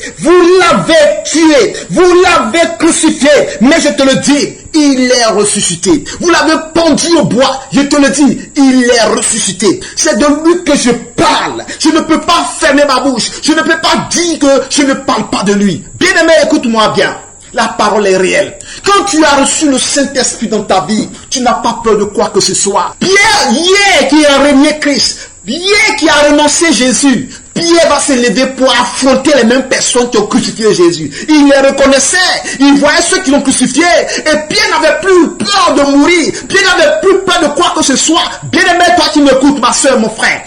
tué, vous l'avez crucifié, mais je te le dis, il est ressuscité. Vous l'avez pendu au bois, je te le dis, il est ressuscité. C'est de lui que je parle. Je ne peux pas fermer ma bouche. Je ne peux pas dire que je ne parle pas de lui. Bien-aimé, écoute-moi bien. La parole est réelle. Quand tu as reçu le Saint-Esprit dans ta vie, tu n'as pas peur de quoi que ce soit. Pierre, hier qui a régné Christ, Pierre qui a renoncé Jésus, Pierre va se lever pour affronter les mêmes personnes qui ont crucifié Jésus. Il les reconnaissait, il voyait ceux qui l'ont crucifié, et Pierre n'avait plus peur de mourir, Pierre n'avait plus peur de quoi que ce soit. Bien-aimé, toi qui m'écoutes, ma soeur, mon frère,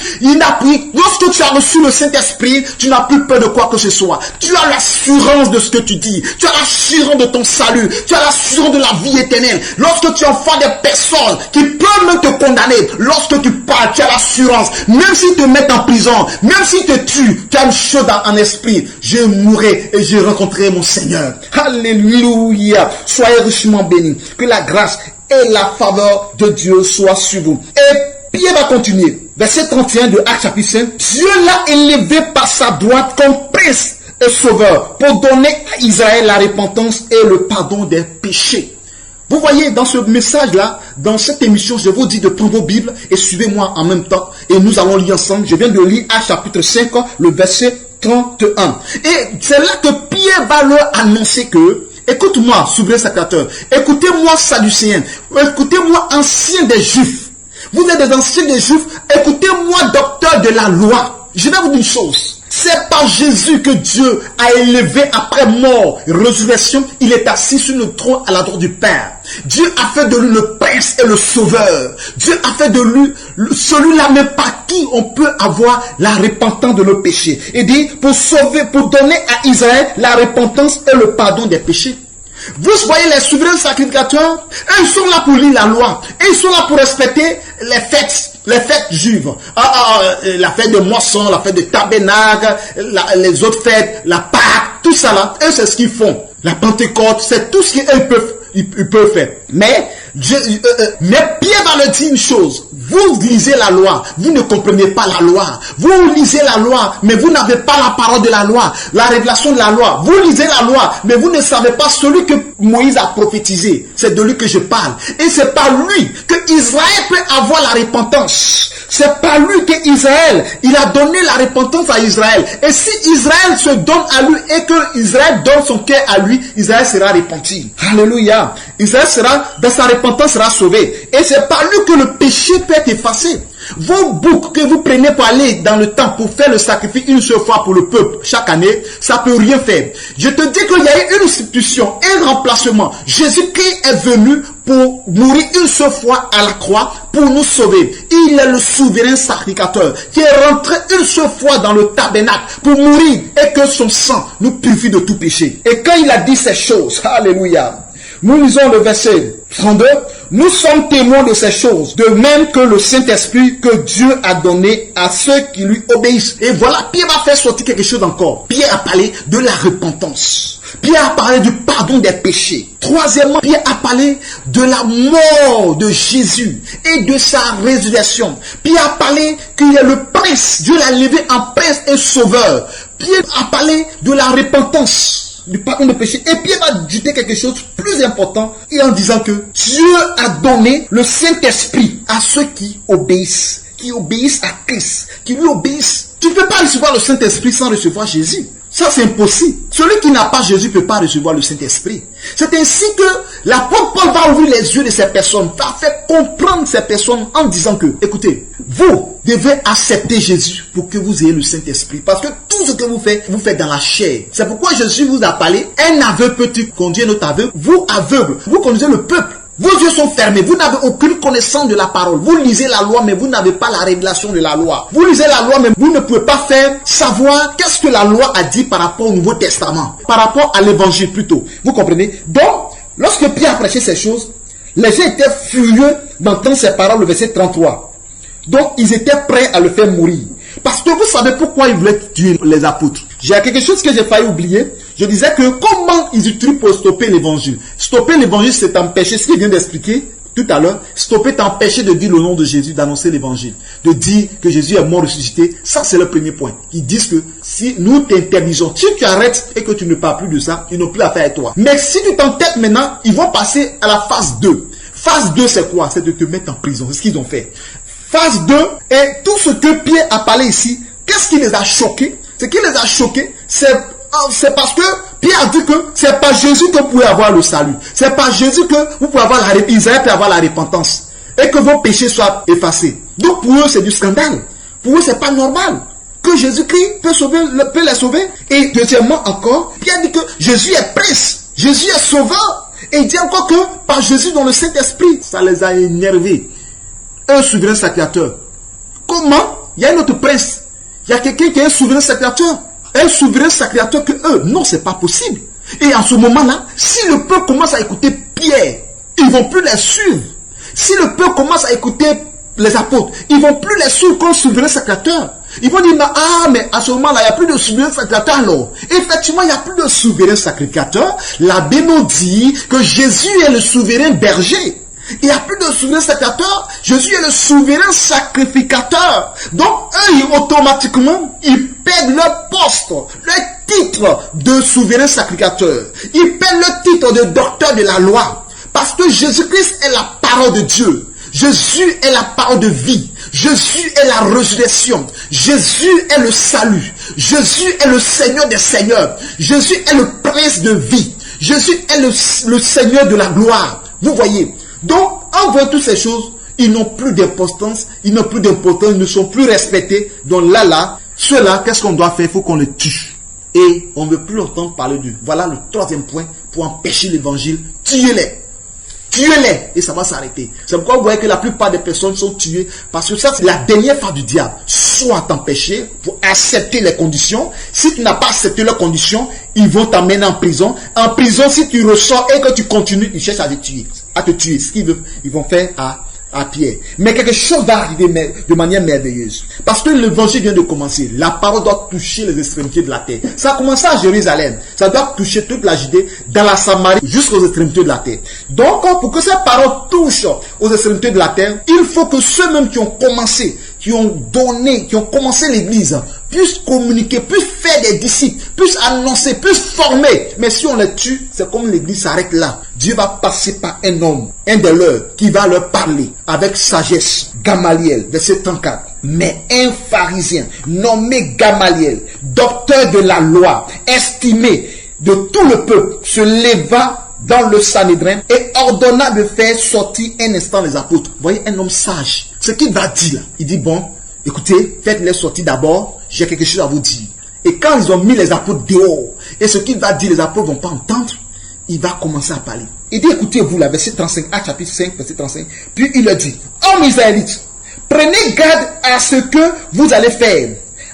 lorsque tu as reçu le Saint-Esprit, tu n'as plus peur de quoi que ce soit. Tu as l'assurance de ce que tu dis, tu as l'assurance de ton salut, tu as l'assurance de la vie éternelle. Lorsque tu enfantes des personnes qui peuvent même te condamner, lorsque tu parles, tu as l'assurance, même s'ils te mettent en prison, même s'ils te tuent, tu as une chose en esprit, je mourrai et je rencontrerai mon Seigneur. Alléluia. Soyez richement bénis. Que la grâce et la faveur de Dieu soient sur vous. Et Pierre va continuer. Verset 31 de Actes chapitre 5. Dieu l'a élevé par sa droite comme prince et sauveur pour donner à Israël la repentance et le pardon des péchés. Vous voyez, dans ce message-là, dans cette émission, je vous dis de prendre vos Bibles et suivez-moi en même temps. Et nous allons lire ensemble. Je viens de lire Actes chapitre 5, le verset 31. Et c'est là que Pierre va leur annoncer que, écoute-moi, souverain sacrificateur, écoutez-moi, sadducéens, écoutez-moi, anciens des Juifs. Vous êtes des anciens des Juifs, écoutez-moi, docteur de la loi. Je vais vous dire une chose. C'est par Jésus que Dieu a élevé après mort et résurrection. Il est assis sur le trône à la droite du Père. Dieu a fait de lui le prince et le sauveur. Dieu a fait de lui celui-là même par qui on peut avoir la repentance de nos péchés. Il dit pour sauver, pour donner à Israël la repentance et le pardon des péchés. Vous voyez les souverains sacrificateurs, ils sont là pour lire la loi. Et ils sont là pour respecter les fêtes juives. La fête de moisson, la fête de tabernacle, les autres fêtes, la Pâque, tout ça là. Eux, c'est ce qu'ils font. La Pentecôte, c'est tout ce qu'ils peuvent faire. Mais Pierre va leur dire une chose. Vous lisez la loi, vous ne comprenez pas la loi. Vous lisez la loi, mais vous n'avez pas la parole de la loi, la révélation de la loi. Vous lisez la loi, mais vous ne savez pas celui que Moïse a prophétisé. C'est de lui que je parle. Et c'est par lui que Israël peut avoir la repentance. C'est par lui que Israël, il a donné la repentance à Israël. Et si Israël se donne à lui et que Israël donne son cœur à lui, Israël sera repenti. Alléluia. Israël sera, dans sa repentance, sera sauvé. Et c'est par lui que le péché peut être effacé. Vos boucs que vous prenez pour aller dans le temple pour faire le sacrifice une seule fois pour le peuple chaque année, ça peut rien faire. Je te dis qu'il y a eu une substitution, un remplacement. Jésus-Christ est venu pour mourir une seule fois à la croix pour nous sauver. Il est le souverain sacrificateur qui est rentré une seule fois dans le tabernacle pour mourir et que son sang nous purifie de tout péché. Et quand il a dit ces choses, alléluia, nous lisons le verset 32. Nous sommes témoins de ces choses, de même que le Saint-Esprit que Dieu a donné à ceux qui lui obéissent. Et voilà, Pierre va faire sortir quelque chose encore. Pierre a parlé de la repentance. Pierre a parlé du pardon des péchés. Troisièmement, Pierre a parlé de la mort de Jésus et de sa résurrection. Pierre a parlé qu'il est le prince. Dieu l'a levé en prince et sauveur. Pierre a parlé de la repentance, du pardon de péché. Et Pierre va ajouter quelque chose de plus important en disant que Dieu a donné le Saint-Esprit à ceux qui obéissent à Christ, qui lui obéissent. Tu ne peux pas recevoir le Saint-Esprit sans recevoir Jésus. Ça, c'est impossible. Celui qui n'a pas Jésus ne peut pas recevoir le Saint-Esprit. C'est ainsi que l'apôtre Paul va ouvrir les yeux de ces personnes, va faire comprendre ces personnes en disant que, écoutez, vous devez accepter Jésus pour que vous ayez le Saint-Esprit. Parce que tout ce que vous faites dans la chair. C'est pourquoi Jésus vous a parlé. Un aveugle peut-il conduire notre aveugle? Vous, aveugle, vous conduisez le peuple. Vos yeux sont fermés, vous n'avez aucune connaissance de la parole. Vous lisez la loi, mais vous n'avez pas la révélation de la loi. Vous lisez la loi, mais vous ne pouvez pas savoir qu'est-ce que la loi a dit par rapport au Nouveau Testament, par rapport à l'évangile plutôt. Vous comprenez? Donc, lorsque Pierre a prêché ces choses, les gens étaient furieux d'entendre ces paroles, le verset 33. Donc, ils étaient prêts à le faire mourir. Parce que vous savez pourquoi ils voulaient tuer les apôtres. J'ai quelque chose que j'ai failli oublier. Je disais que comment ils utilisent pour stopper l'évangile. Stopper l'évangile, c'est empêcher, ce qu'il vient d'expliquer tout à l'heure, stopper t'empêcher de dire le nom de Jésus, d'annoncer l'évangile, de dire que Jésus est mort ressuscité. Ça, c'est le premier point. Ils disent que si nous t'interdisons, si tu arrêtes et que tu ne parles plus de ça, ils n'ont plus affaire à toi. Mais si tu t'entêtes maintenant, ils vont passer à la phase 2. Phase 2, c'est quoi? C'est de te mettre en prison. C'est ce qu'ils ont fait. Phase 2, et tout ce que Pierre a parlé ici, qu'est-ce qui les a choqués? Ce qui les a choqués, c'est parce que Pierre a dit que c'est pas Jésus que vous pouvez avoir le salut. C'est pas Jésus que vous pouvez avoir Israël peut avoir la repentance. Et que vos péchés soient effacés. Donc pour eux, c'est du scandale. Pour eux, c'est pas normal. Que Jésus-Christ peut les sauver. Et deuxièmement encore, Pierre dit que Jésus est prince. Jésus est sauveur. Et il dit encore que par Jésus dans le Saint-Esprit, ça les a énervés. Un souverain sacrificateur. Comment? Il y a un autre prince. Il y a quelqu'un qui est un souverain sacrificateur. Un souverain sacrificateur que eux. Non, c'est pas possible. Et en ce moment-là, si le peuple commence à écouter Pierre, ils vont plus les suivre. Si le peuple commence à écouter les apôtres, ils vont plus les suivre comme souverain sacrificateur. Ils vont dire, mais à ce moment-là, il n'y a plus de souverain sacrificateur alors. Effectivement, il n'y a plus de souverain sacrificateur. La Bible nous dit que Jésus est le souverain berger. Il n'y a plus de souverain sacrificateur. Jésus est le souverain sacrificateur. Donc, eux, automatiquement, ils perdent leur poste, leur titre de souverain sacrificateur. Ils perdent le titre de docteur de la loi. Parce que Jésus-Christ est la parole de Dieu. Jésus est la parole de vie. Jésus est la résurrection. Jésus est le salut. Jésus est le Seigneur des seigneurs. Jésus est le prince de vie. Jésus est le Seigneur de la gloire. Vous voyez. Donc, en voyant toutes ces choses, ils n'ont plus d'importance, ils ne sont plus respectés. Donc là, ceux-là, qu'est-ce qu'on doit faire? Il faut qu'on les tue. Et on ne veut plus entendre parler d'eux. Voilà le troisième point pour empêcher l'évangile. Tuez-les. Tuez-les et ça va s'arrêter. C'est pourquoi vous voyez que la plupart des personnes sont tuées parce que ça, c'est la dernière phase du diable. Soit t'empêcher pour accepter les conditions. Si tu n'as pas accepté leurs conditions, ils vont t'amener en prison. En prison, si tu ressors et que tu continues, ils cherchent à te tuer. Ce qu'ils veulent, ils vont faire à Pierre. Mais quelque chose va arriver de manière merveilleuse. Parce que l'évangile vient de commencer. La parole doit toucher les extrémités de la terre. Ça a commencé à Jérusalem. Ça doit toucher toute la Judée, dans la Samarie, jusqu'aux extrémités de la terre. Donc, pour que cette parole touche aux extrémités de la terre, il faut que ceux-mêmes qui ont commencé, qui ont donné, qui ont commencé l'église, puissent communiquer, puissent faire des disciples, puissent annoncer, puissent former. Mais si on les tue, c'est comme l'église s'arrête là. Dieu va passer par un homme, un de leurs, qui va leur parler avec sagesse. Gamaliel, verset 34. Mais un pharisien nommé Gamaliel, docteur de la loi, estimé de tout le peuple, se leva dans le Sanhédrin et ordonna de faire sortir un instant les apôtres. Vous voyez, un homme sage. Ce qu'il va dire là, il dit bon, écoutez, faites-les sortir d'abord, j'ai quelque chose à vous dire. Et quand ils ont mis les apôtres dehors, et ce qu'il va dire, les apôtres ne vont pas entendre, il va commencer à parler. Il dit, écoutez-vous, là, verset 35, Actes chapitre 5, verset 35. Puis il leur dit, hommes israélites, prenez garde à ce que vous allez faire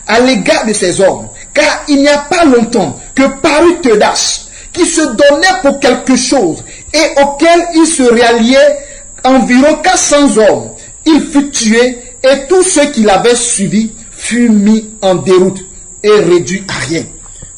à l'égard de ces hommes, car il n'y a pas longtemps que parut Theudas, qui se donnait pour quelque chose, et auquel il se ralliait environ 400 hommes. Il fut tué, et tous ceux qui l'avaient suivi furent mis en déroute et réduits à rien.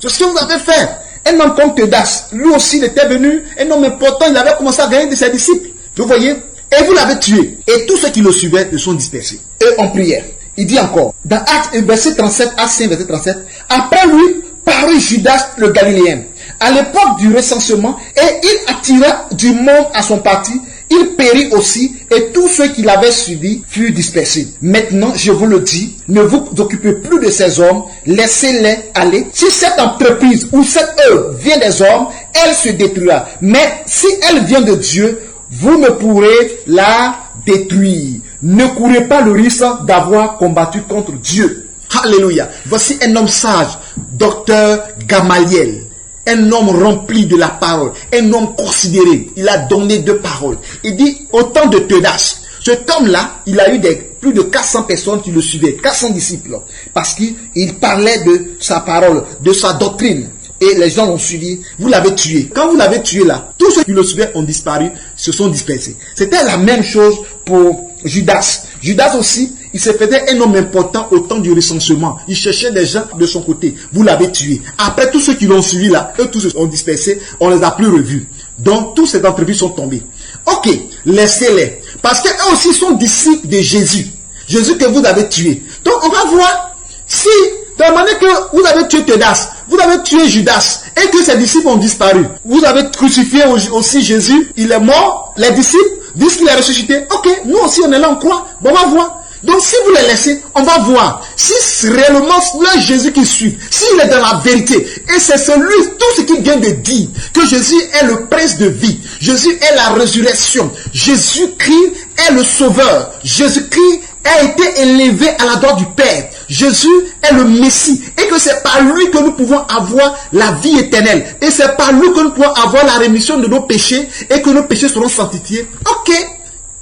C'est ce que vous avez fait. Un homme comme Theudas, lui aussi il était venu, un homme important, il avait commencé à gagner de ses disciples. Vous voyez? Et vous l'avez tué. Et tous ceux qui le suivaient se sont dispersés. Et en prière. Il dit encore, dans Actes, verset 37, Actes 5, verset 37, après lui parut Judas le Galiléen, à l'époque du recensement, et il attira du monde à son parti. Il périt aussi, et tous ceux qui l'avaient suivi furent dispersés. Maintenant, je vous le dis, ne vous occupez plus de ces hommes, laissez-les aller. Si cette entreprise ou cette œuvre vient des hommes, elle se détruira. Mais si elle vient de Dieu, vous ne pourrez la détruire. Ne courez pas le risque d'avoir combattu contre Dieu. Alléluia. Voici un homme sage, docteur Gamaliel. Un homme rempli de la parole, un homme considéré. Il a donné 2 paroles. Il dit, au temps de Theudas, cet homme-là, il a eu plus de 400 personnes qui le suivaient, 400 disciples, parce qu'il parlait de sa parole, de sa doctrine. Et les gens l'ont suivi, vous l'avez tué. Quand vous l'avez tué là, tous ceux qui le suivaient ont disparu, se sont dispersés. C'était la même chose pour Judas. Judas aussi, il se faisait un homme important au temps du recensement. Il cherchait des gens de son côté. Vous l'avez tué. Après, tous ceux qui l'ont suivi là, eux tous se sont dispersés. On les a plus revus. Donc, tous ces entreprises sont tombés. Ok, laissez-les. Parce qu'eux aussi sont disciples de Jésus. Jésus que vous avez tué. Donc, on va voir si, de la manière que vous avez tué Theudas, vous avez tué Judas, et que ses disciples ont disparu. Vous avez crucifié aussi Jésus. Il est mort. Les disciples disent qu'il est ressuscité. Ok, nous aussi on est là, on croit. Bon, on va voir. Donc si vous les laissez, on va voir si réellement le Jésus qui suit, s'il est dans la vérité. Et c'est celui, tout ce qu'il vient de dire, que Jésus est le prince de vie. Jésus est la résurrection. Jésus-Christ est le sauveur. Jésus-Christ a été élevé à la droite du Père. Jésus est le Messie. Et que c'est par lui que nous pouvons avoir la vie éternelle. Et c'est par lui que nous pouvons avoir la rémission de nos péchés. Et que nos péchés seront sanctifiés. Ok.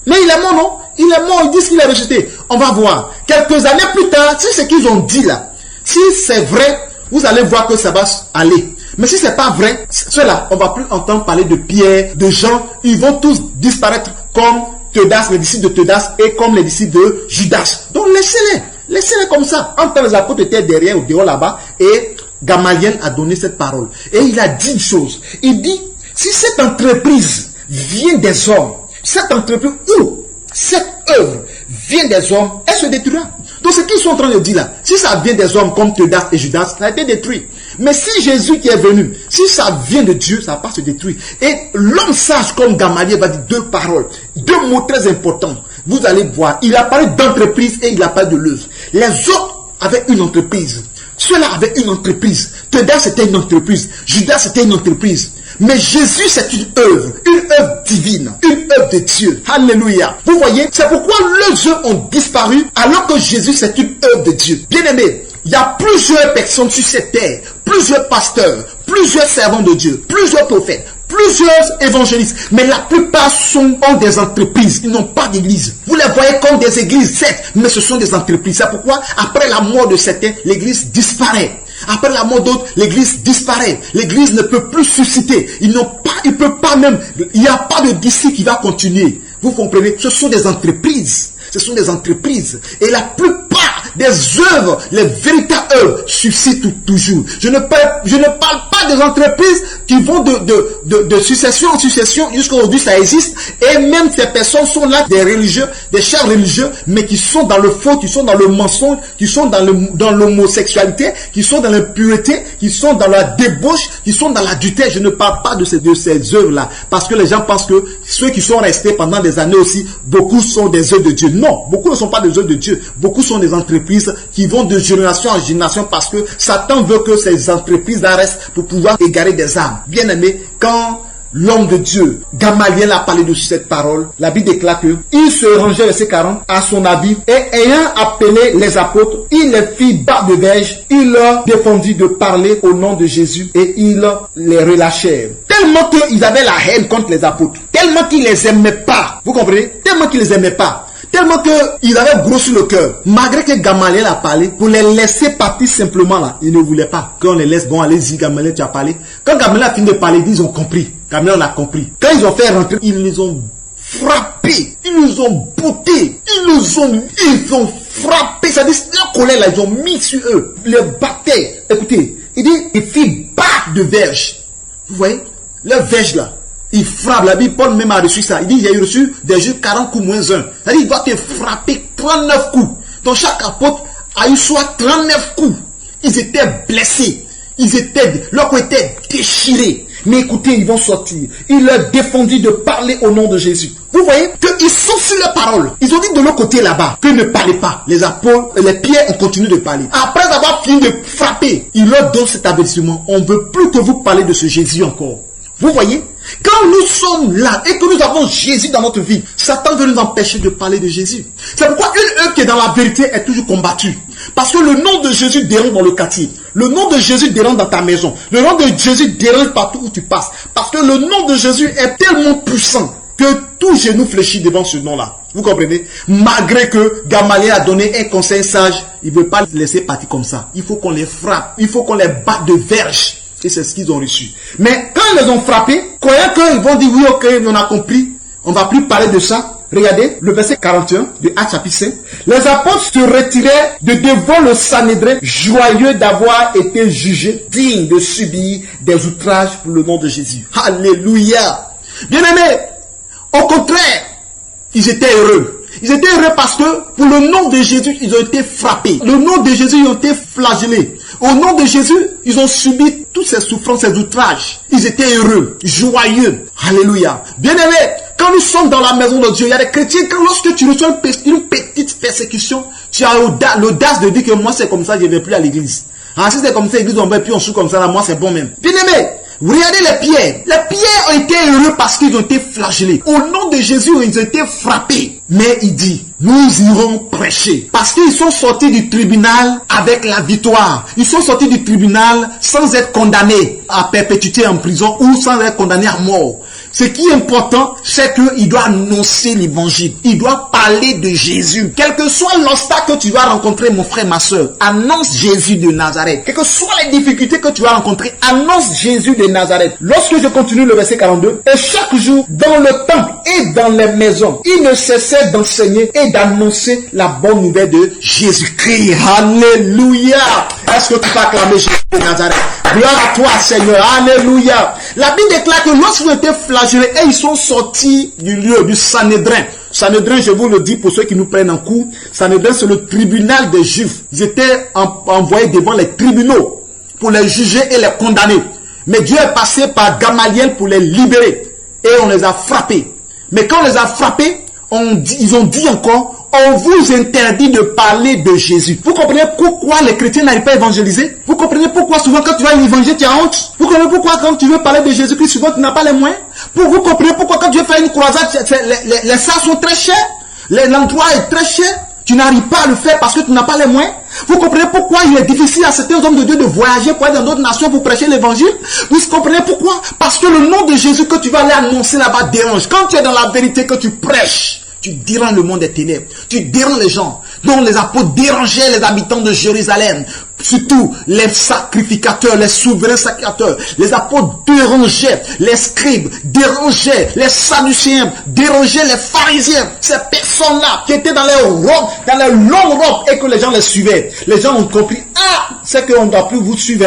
Mais il est mort, non? Il est mort, ils disent qu'il est rejeté. On va voir. Quelques années plus tard, si ce qu'ils ont dit là, si c'est vrai, vous allez voir que ça va aller. Mais si c'est pas vrai, ceux-là, on va plus entendre parler de Pierre, de Jean. Ils vont tous disparaître comme Theudas, les disciples de Theudas, et comme les disciples de Judas. Donc laissez-les. Laissez-les comme ça. Entre les apôtres étaient derrière ou dehors là-bas. Et Gamaliel a donné cette parole. Et il a dit une chose. Il dit, si cette entreprise vient des hommes, cette entreprise ou cette œuvre vient des hommes, elle se détruira. Donc ce qu'ils sont en train de dire là, si ça vient des hommes comme Theudas et Judas, ça a été détruit. Mais si Jésus qui est venu, si ça vient de Dieu, ça va pas se détruire. Et l'homme sage comme Gamaliel va dire 2 paroles, 2 mots très importants. Vous allez voir, il a parlé d'entreprise et il a parlé de l'œuvre. Les autres avaient une entreprise. Ceux-là avaient une entreprise. Theudas c'était une entreprise. Judas c'était une entreprise. Mais Jésus c'est une œuvre divine, une œuvre de Dieu. Alléluia. Vous voyez, c'est pourquoi leurs œuvres ont disparu alors que Jésus c'est une œuvre de Dieu. Bien aimé, il y a plusieurs personnes sur cette terre, plusieurs pasteurs, plusieurs servants de Dieu, plusieurs prophètes, plusieurs évangélistes, mais la plupart ont des entreprises, ils n'ont pas d'église. Vous les voyez comme des églises, certes, mais ce sont des entreprises. C'est pourquoi, après la mort de certains, l'église disparaît. Après la mort d'autres, l'église disparaît. L'église ne peut plus susciter. Il n'y a pas de disciple qui va continuer. Vous comprenez? Ce sont des entreprises. Ce sont des entreprises. Et la plupart des œuvres, les véritables œuvres, suscitent toujours. Je ne parle pas des entreprises qui vont de succession en succession. Jusqu'à aujourd'hui, ça existe. Et même ces personnes sont là, des religieux, des chefs religieux, mais qui sont dans le faux, qui sont dans le mensonge, qui sont dans l'homosexualité, qui sont dans l'impureté, qui sont dans la débauche, qui sont dans l'adultère. Je ne parle pas de ces œuvres-là. Parce que les gens pensent que ceux qui sont restés pendant des années aussi, beaucoup sont des œuvres de Dieu. Non, beaucoup ne sont pas des œuvres de Dieu. Beaucoup sont des entreprises qui vont de génération en génération parce que Satan veut que ces entreprises-là restent pour pouvoir égarer des âmes. Bien aimé, quand l'homme de Dieu, Gamaliel, a parlé de cette parole, la Bible déclare que il se rangeait, verset 40, à son avis, et ayant appelé les apôtres, il les fit bas de verge, il leur défendit de parler au nom de Jésus et il les relâchèrent. Tellement qu'ils avaient la haine contre les apôtres, tellement qu'ils les aimaient pas. Vous comprenez? Tellement qu'ils les aimaient pas. Tellement qu'ils avaient grossi le cœur. Malgré que Gamaliel a parlé, pour les laisser partir simplement là, ils ne voulaient pas. Qu'on les laisse, bon, allez-y, Gamaliel, tu as parlé. Quand Gamaliel a fini de parler, ils ont compris. Gamaliel a compris. Quand ils ont fait rentrer, ils les ont frappés. Ils nous ont boutés. Ils ont frappé. C'est-à-dire, la colère là, ils ont mis sur eux. Ils les battaient. Écoutez, il dit, il fit battre de verge. Vous voyez? Le verge là. Il frappe, la Bible, Paul même a reçu ça. Il dit, j'ai reçu des jeux 40 coups moins 1. C'est-à-dire, il doit te frapper 39 coups. Donc, chaque apôtre a eu soit 39 coups. Ils étaient blessés. Leur corps était déchiré. Mais écoutez, ils vont sortir. Il leur défendit de parler au nom de Jésus. Vous voyez qu'ils sont sur la parole. Ils ont dit de l'autre côté là-bas que ne parlez pas. Les apôtres, les pierres ont continué de parler. Après avoir fini de frapper, il leur donne cet avertissement. On ne veut plus que vous parlez de ce Jésus encore. Vous voyez? Quand nous sommes là et que nous avons Jésus dans notre vie, Satan veut nous empêcher de parler de Jésus. C'est pourquoi une œuvre qui est dans la vérité est toujours combattue. Parce que le nom de Jésus dérange dans le quartier. Le nom de Jésus dérange dans ta maison. Le nom de Jésus dérange partout où tu passes. Parce que le nom de Jésus est tellement puissant que tout genou fléchit devant ce nom-là. Vous comprenez? Malgré que Gamaliel a donné un conseil sage, il ne veut pas les laisser partir comme ça. Il faut qu'on les frappe. Il faut qu'on les batte de verge. Et c'est ce qu'ils ont reçu. Mais quand ils les ont frappés, croyant qu'ils vont dire oui, ok, on a compris, on ne va plus parler de ça. Regardez le verset 41 de Actes chapitre 5. Les apôtres se retiraient de devant le Sanhédrin, joyeux d'avoir été jugés, dignes de subir des outrages pour le nom de Jésus. Alléluia. Bien-aimés, au contraire, ils étaient heureux. Ils étaient heureux parce que pour le nom de Jésus, ils ont été frappés. Le nom de Jésus, ils ont été flagellés. Au nom de Jésus, ils ont subi toutes ces souffrances, ces outrages. Ils étaient heureux, joyeux. Alléluia. Bien-aimés, quand nous sommes dans la maison de Dieu, il y a des chrétiens, lorsque tu reçois une petite persécution, tu as l'audace de dire que moi c'est comme ça, je ne vais plus à l'église. Ah, si c'est comme ça, l'église, on va plus, on joue comme ça, là, moi c'est bon même. Bien-aimés, regardez les pierres. Les pierres ont été heureux parce qu'ils ont été flagellés. Au nom de Jésus, ils ont été frappés. Mais il dit, nous irons prêcher. Parce qu'ils sont sortis du tribunal avec la victoire. Ils sont sortis du tribunal sans être condamnés à perpétuité en prison ou sans être condamnés à mort. Ce qui est important, c'est qu'il doit annoncer l'évangile. Il doit parler de Jésus. Quel que soit l'obstacle que tu vas rencontrer, mon frère, ma soeur, annonce Jésus de Nazareth. Quelles que soient les difficultés que tu vas rencontrer, annonce Jésus de Nazareth. Lorsque je continue le verset 42, et chaque jour, dans le temple et dans les maisons, il ne cessait d'enseigner et d'annoncer la bonne nouvelle de Jésus-Christ. Alléluia. Est-ce que tu peux acclamer Jésus de Nazareth? Gloire à toi, Seigneur. Alléluia. La Bible déclare que lorsqu'ils étaient flagellés et ils sont sortis du lieu, du Sanhédrin. Sanhédrin, je vous le dis pour ceux qui nous prennent en cours, Sanhédrin, c'est le tribunal des Juifs. Ils étaient envoyés devant les tribunaux pour les juger et les condamner. Mais Dieu est passé par Gamaliel pour les libérer. Et on les a frappés. Mais quand on les a frappés, ils ont dit encore, on vous interdit de parler de Jésus. Vous comprenez pourquoi les chrétiens n'arrivent pas à évangéliser? Vous comprenez pourquoi souvent quand tu vas à l'évangile, tu as honte? Vous comprenez pourquoi quand tu veux parler de Jésus-Christ, souvent tu n'as pas les moyens? Vous comprenez pourquoi quand tu veux faire une croisade, les salles sont très chères? L'endroit est très cher? Tu n'arrives pas à le faire parce que tu n'as pas les moyens? Vous comprenez pourquoi il est difficile à certains hommes de Dieu de voyager pour aller dans d'autres nations pour prêcher l'évangile? Vous comprenez pourquoi? Parce que le nom de Jésus que tu vas aller annoncer là-bas dérange. Quand tu es dans la vérité que tu prêches, tu déranges le monde des ténèbres. Tu déranges les gens. Donc les apôtres dérangeaient les habitants de Jérusalem. Surtout les sacrificateurs, les souverains sacrificateurs. Les apôtres dérangeaient les scribes, dérangeaient les sadducéens, dérangeaient les pharisiens. Ces personnes-là qui étaient dans les robes, dans les longues robes et que les gens les suivaient. Les gens ont compris, c'est qu'on ne doit plus vous suivre.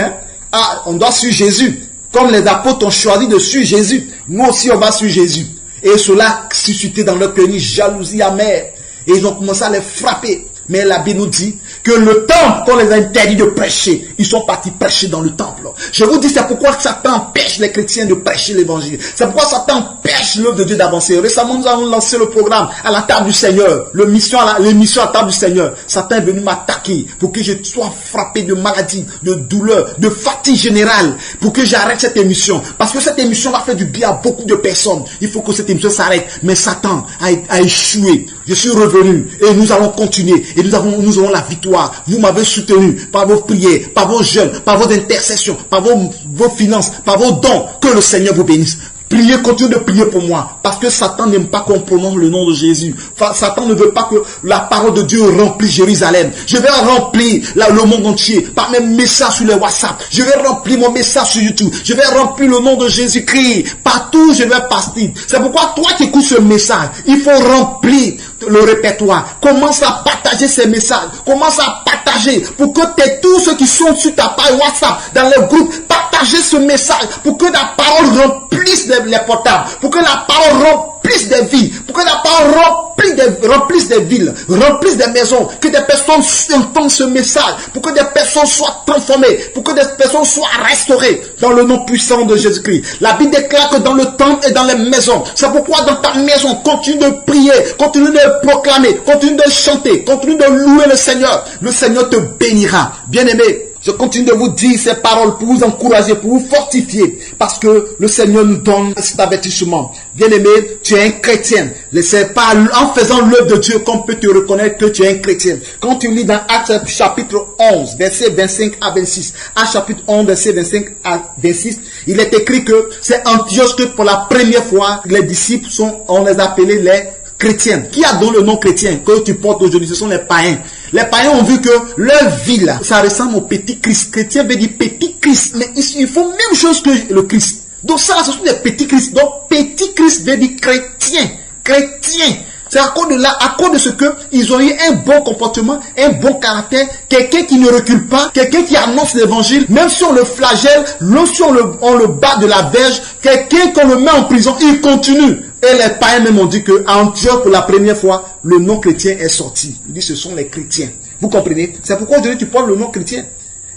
On doit suivre Jésus. Comme les apôtres ont choisi de suivre Jésus, nous aussi on va suivre Jésus. Et cela suscitait dans leur cœur une jalousie amère. Et ils ont commencé à les frapper. Mais la Bible nous dit que le temple, qu'on les a interdit de prêcher, ils sont partis prêcher dans le temple. Je vous dis, c'est pourquoi Satan empêche les chrétiens de prêcher l'évangile. C'est pourquoi Satan empêche l'œuvre de Dieu d'avancer. Récemment, nous avons lancé le programme à la table du Seigneur, l'émission à la table du Seigneur. Satan est venu m'attaquer pour que je sois frappé de maladie, de douleur, de fatigue générale, pour que j'arrête cette émission. Parce que cette émission va faire du bien à beaucoup de personnes. Il faut que cette émission s'arrête. Mais Satan a échoué. Je suis revenu et nous allons continuer. Et nous aurons la victoire. Vous m'avez soutenu par vos prières, par vos jeûnes, par vos intercessions, par vos finances, par vos dons. Que le Seigneur vous bénisse. Priez, continuez de prier pour moi. Parce que Satan n'aime pas qu'on prononce le nom de Jésus. Satan ne veut pas que la parole de Dieu remplisse Jérusalem. Je vais remplir le monde entier par mes messages sur les WhatsApp. Je vais remplir mon message sur YouTube. Je vais remplir le nom de Jésus-Christ. Partout, je vais passer. C'est pourquoi toi qui écoutes ce message, il faut remplir le répertoire. Commence à partager ces messages. Commence à partager pour que tous ceux qui sont sur ta page WhatsApp, dans le groupe, partagez ce message pour que la parole remplisse les portables, pour que la parole remplisse des villes, pour que la parole remplisse des villes, remplisse des maisons, que des personnes entendent ce message, pour que des personnes soient transformées, pour que des personnes soient restaurées dans le nom puissant de Jésus-Christ. La Bible déclare que dans le temple et dans les maisons, c'est pourquoi dans ta maison, continue de prier, continue de proclamer, continue de chanter, continue de louer le Seigneur te bénira. Bien-aimé, je continue de vous dire ces paroles pour vous encourager, pour vous fortifier, parce que le Seigneur nous donne cet avertissement. Bien-aimé, tu es un chrétien. C'est pas en faisant l'œuvre de Dieu qu'on peut te reconnaître que tu es un chrétien. Quand tu lis dans Actes chapitre 11, versets 25 à 26, Actes chapitre 11, versets 25 à 26, il est écrit que c'est Antioche que pour la première fois, les disciples on les appelait les chrétiens. Qui a donné le nom chrétien que tu portes aujourd'hui? Ce sont les païens. Les païens ont vu que leur vie là, ça ressemble au petit Christ. Chrétien veut dire petit Christ, mais ils font même chose que le Christ. Donc ça, ce sont des petits Christ. Donc petit Christ veut dire chrétien. Chrétien. C'est à cause de là, à cause de ce que ils ont eu un bon comportement, un bon caractère, quelqu'un qui ne recule pas, quelqu'un qui annonce l'évangile, même si on le flagelle, même si on le bat de la verge, quelqu'un qu'on le met en prison, il continue. Et les païens même ont dit qu'à Antioche, pour la première fois, le nom chrétien est sorti. Il dit ce sont les chrétiens. Vous comprenez? C'est pourquoi aujourd'hui tu portes le nom chrétien.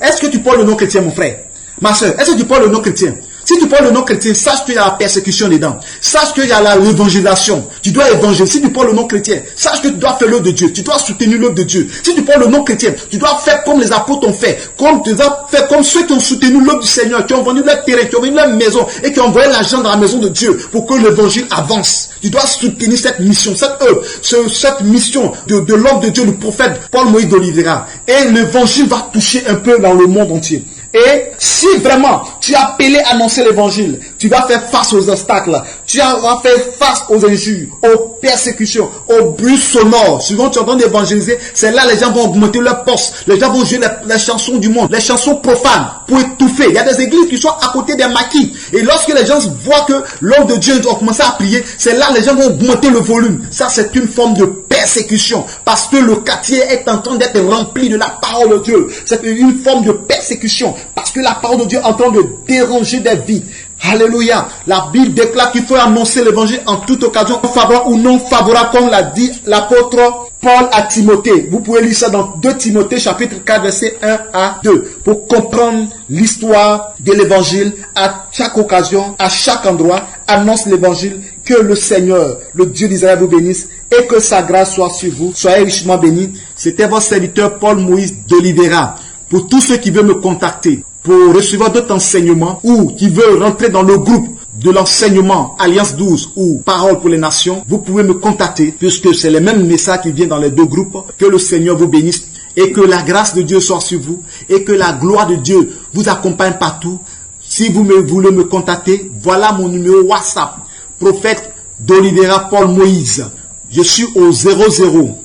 Est-ce que tu portes le nom chrétien, mon frère? Ma soeur, est-ce que tu portes le nom chrétien? Si tu portes le nom chrétien, sache qu'il y a la persécution dedans. Sache qu'il y a l'évangélisation. Tu dois évangéliser. Si tu portes le nom chrétien, sache que tu dois faire l'œuvre de Dieu. Tu dois soutenir l'œuvre de Dieu. Si tu portes le nom chrétien, tu dois faire comme les apôtres ont fait. Tu dois faire comme ceux qui ont soutenu l'œuvre du Seigneur, qui ont vendu leur terrain, qui ont vendu leur maison et qui ont envoyé l'argent dans la maison de Dieu pour que l'évangile avance. Tu dois soutenir cette mission, cette œuvre, cette mission de l'homme de Dieu, le prophète Paul-Moïse d'Oliveira. Et l'évangile va toucher un peu dans le monde entier. Et si vraiment tu es appelé à annoncer l'évangile, tu vas faire face aux obstacles, tu vas faire face aux injures, aux persécutions, aux bruits sonores. Souvent tu entends d'évangéliser, c'est là les gens vont augmenter leur poste, les gens vont jouer les chansons du monde, les chansons profanes pour étouffer. Il y a des églises qui sont à côté des maquis. Et lorsque les gens voient que l'homme de Dieu doit commencer à prier, c'est là les gens vont augmenter le volume. Ça c'est une forme de persécution parce que le quartier est en train d'être rempli de la parole de Dieu. C'est une forme de persécution parce que la parole de Dieu est en train de déranger des vies. Alléluia. La Bible déclare qu'il faut annoncer l'évangile en toute occasion, favorable ou non favorable, comme l'a dit l'apôtre Paul à Timothée. Vous pouvez lire ça dans 2 Timothée chapitre 4 verset 1 à 2 pour comprendre l'histoire de l'évangile. À chaque occasion, à chaque endroit, annonce l'évangile. Que le Seigneur, le Dieu d'Israël vous bénisse et que sa grâce soit sur vous. Soyez richement bénis. C'était votre serviteur Paul-Moïse d'Oliveira. Pour tous ceux qui veulent me contacter pour recevoir d'autres enseignements ou qui veulent rentrer dans le groupe de l'enseignement Alliance 12 ou Parole pour les Nations, vous pouvez me contacter puisque c'est les mêmes messages qui viennent dans les deux groupes. Que le Seigneur vous bénisse et que la grâce de Dieu soit sur vous et que la gloire de Dieu vous accompagne partout. Si vous voulez me contacter, voilà mon numéro WhatsApp. Prophète d'Oliveira Paul Moïse. Je suis au 00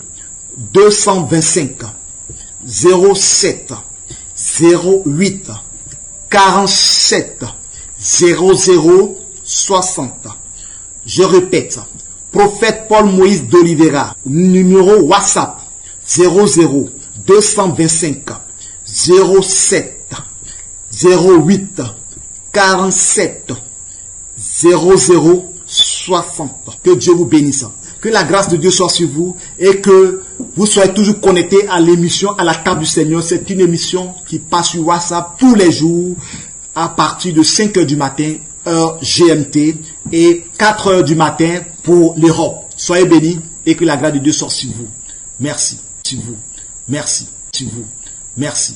225 07 08 47 00 60. Je répète, prophète Paul Moïse d'Oliveira, numéro WhatsApp 00 225 07 08 47 00 60. Que Dieu vous bénisse. Que la grâce de Dieu soit sur vous et que vous soyez toujours connectés à l'émission À la table du Seigneur. C'est une émission qui passe sur WhatsApp tous les jours à partir de 5 h du matin, heure GMT, et 4 h du matin pour l'Europe. Soyez bénis et que la grâce de Dieu soit sur vous. Merci. Sur vous. Merci. Sur vous. Merci.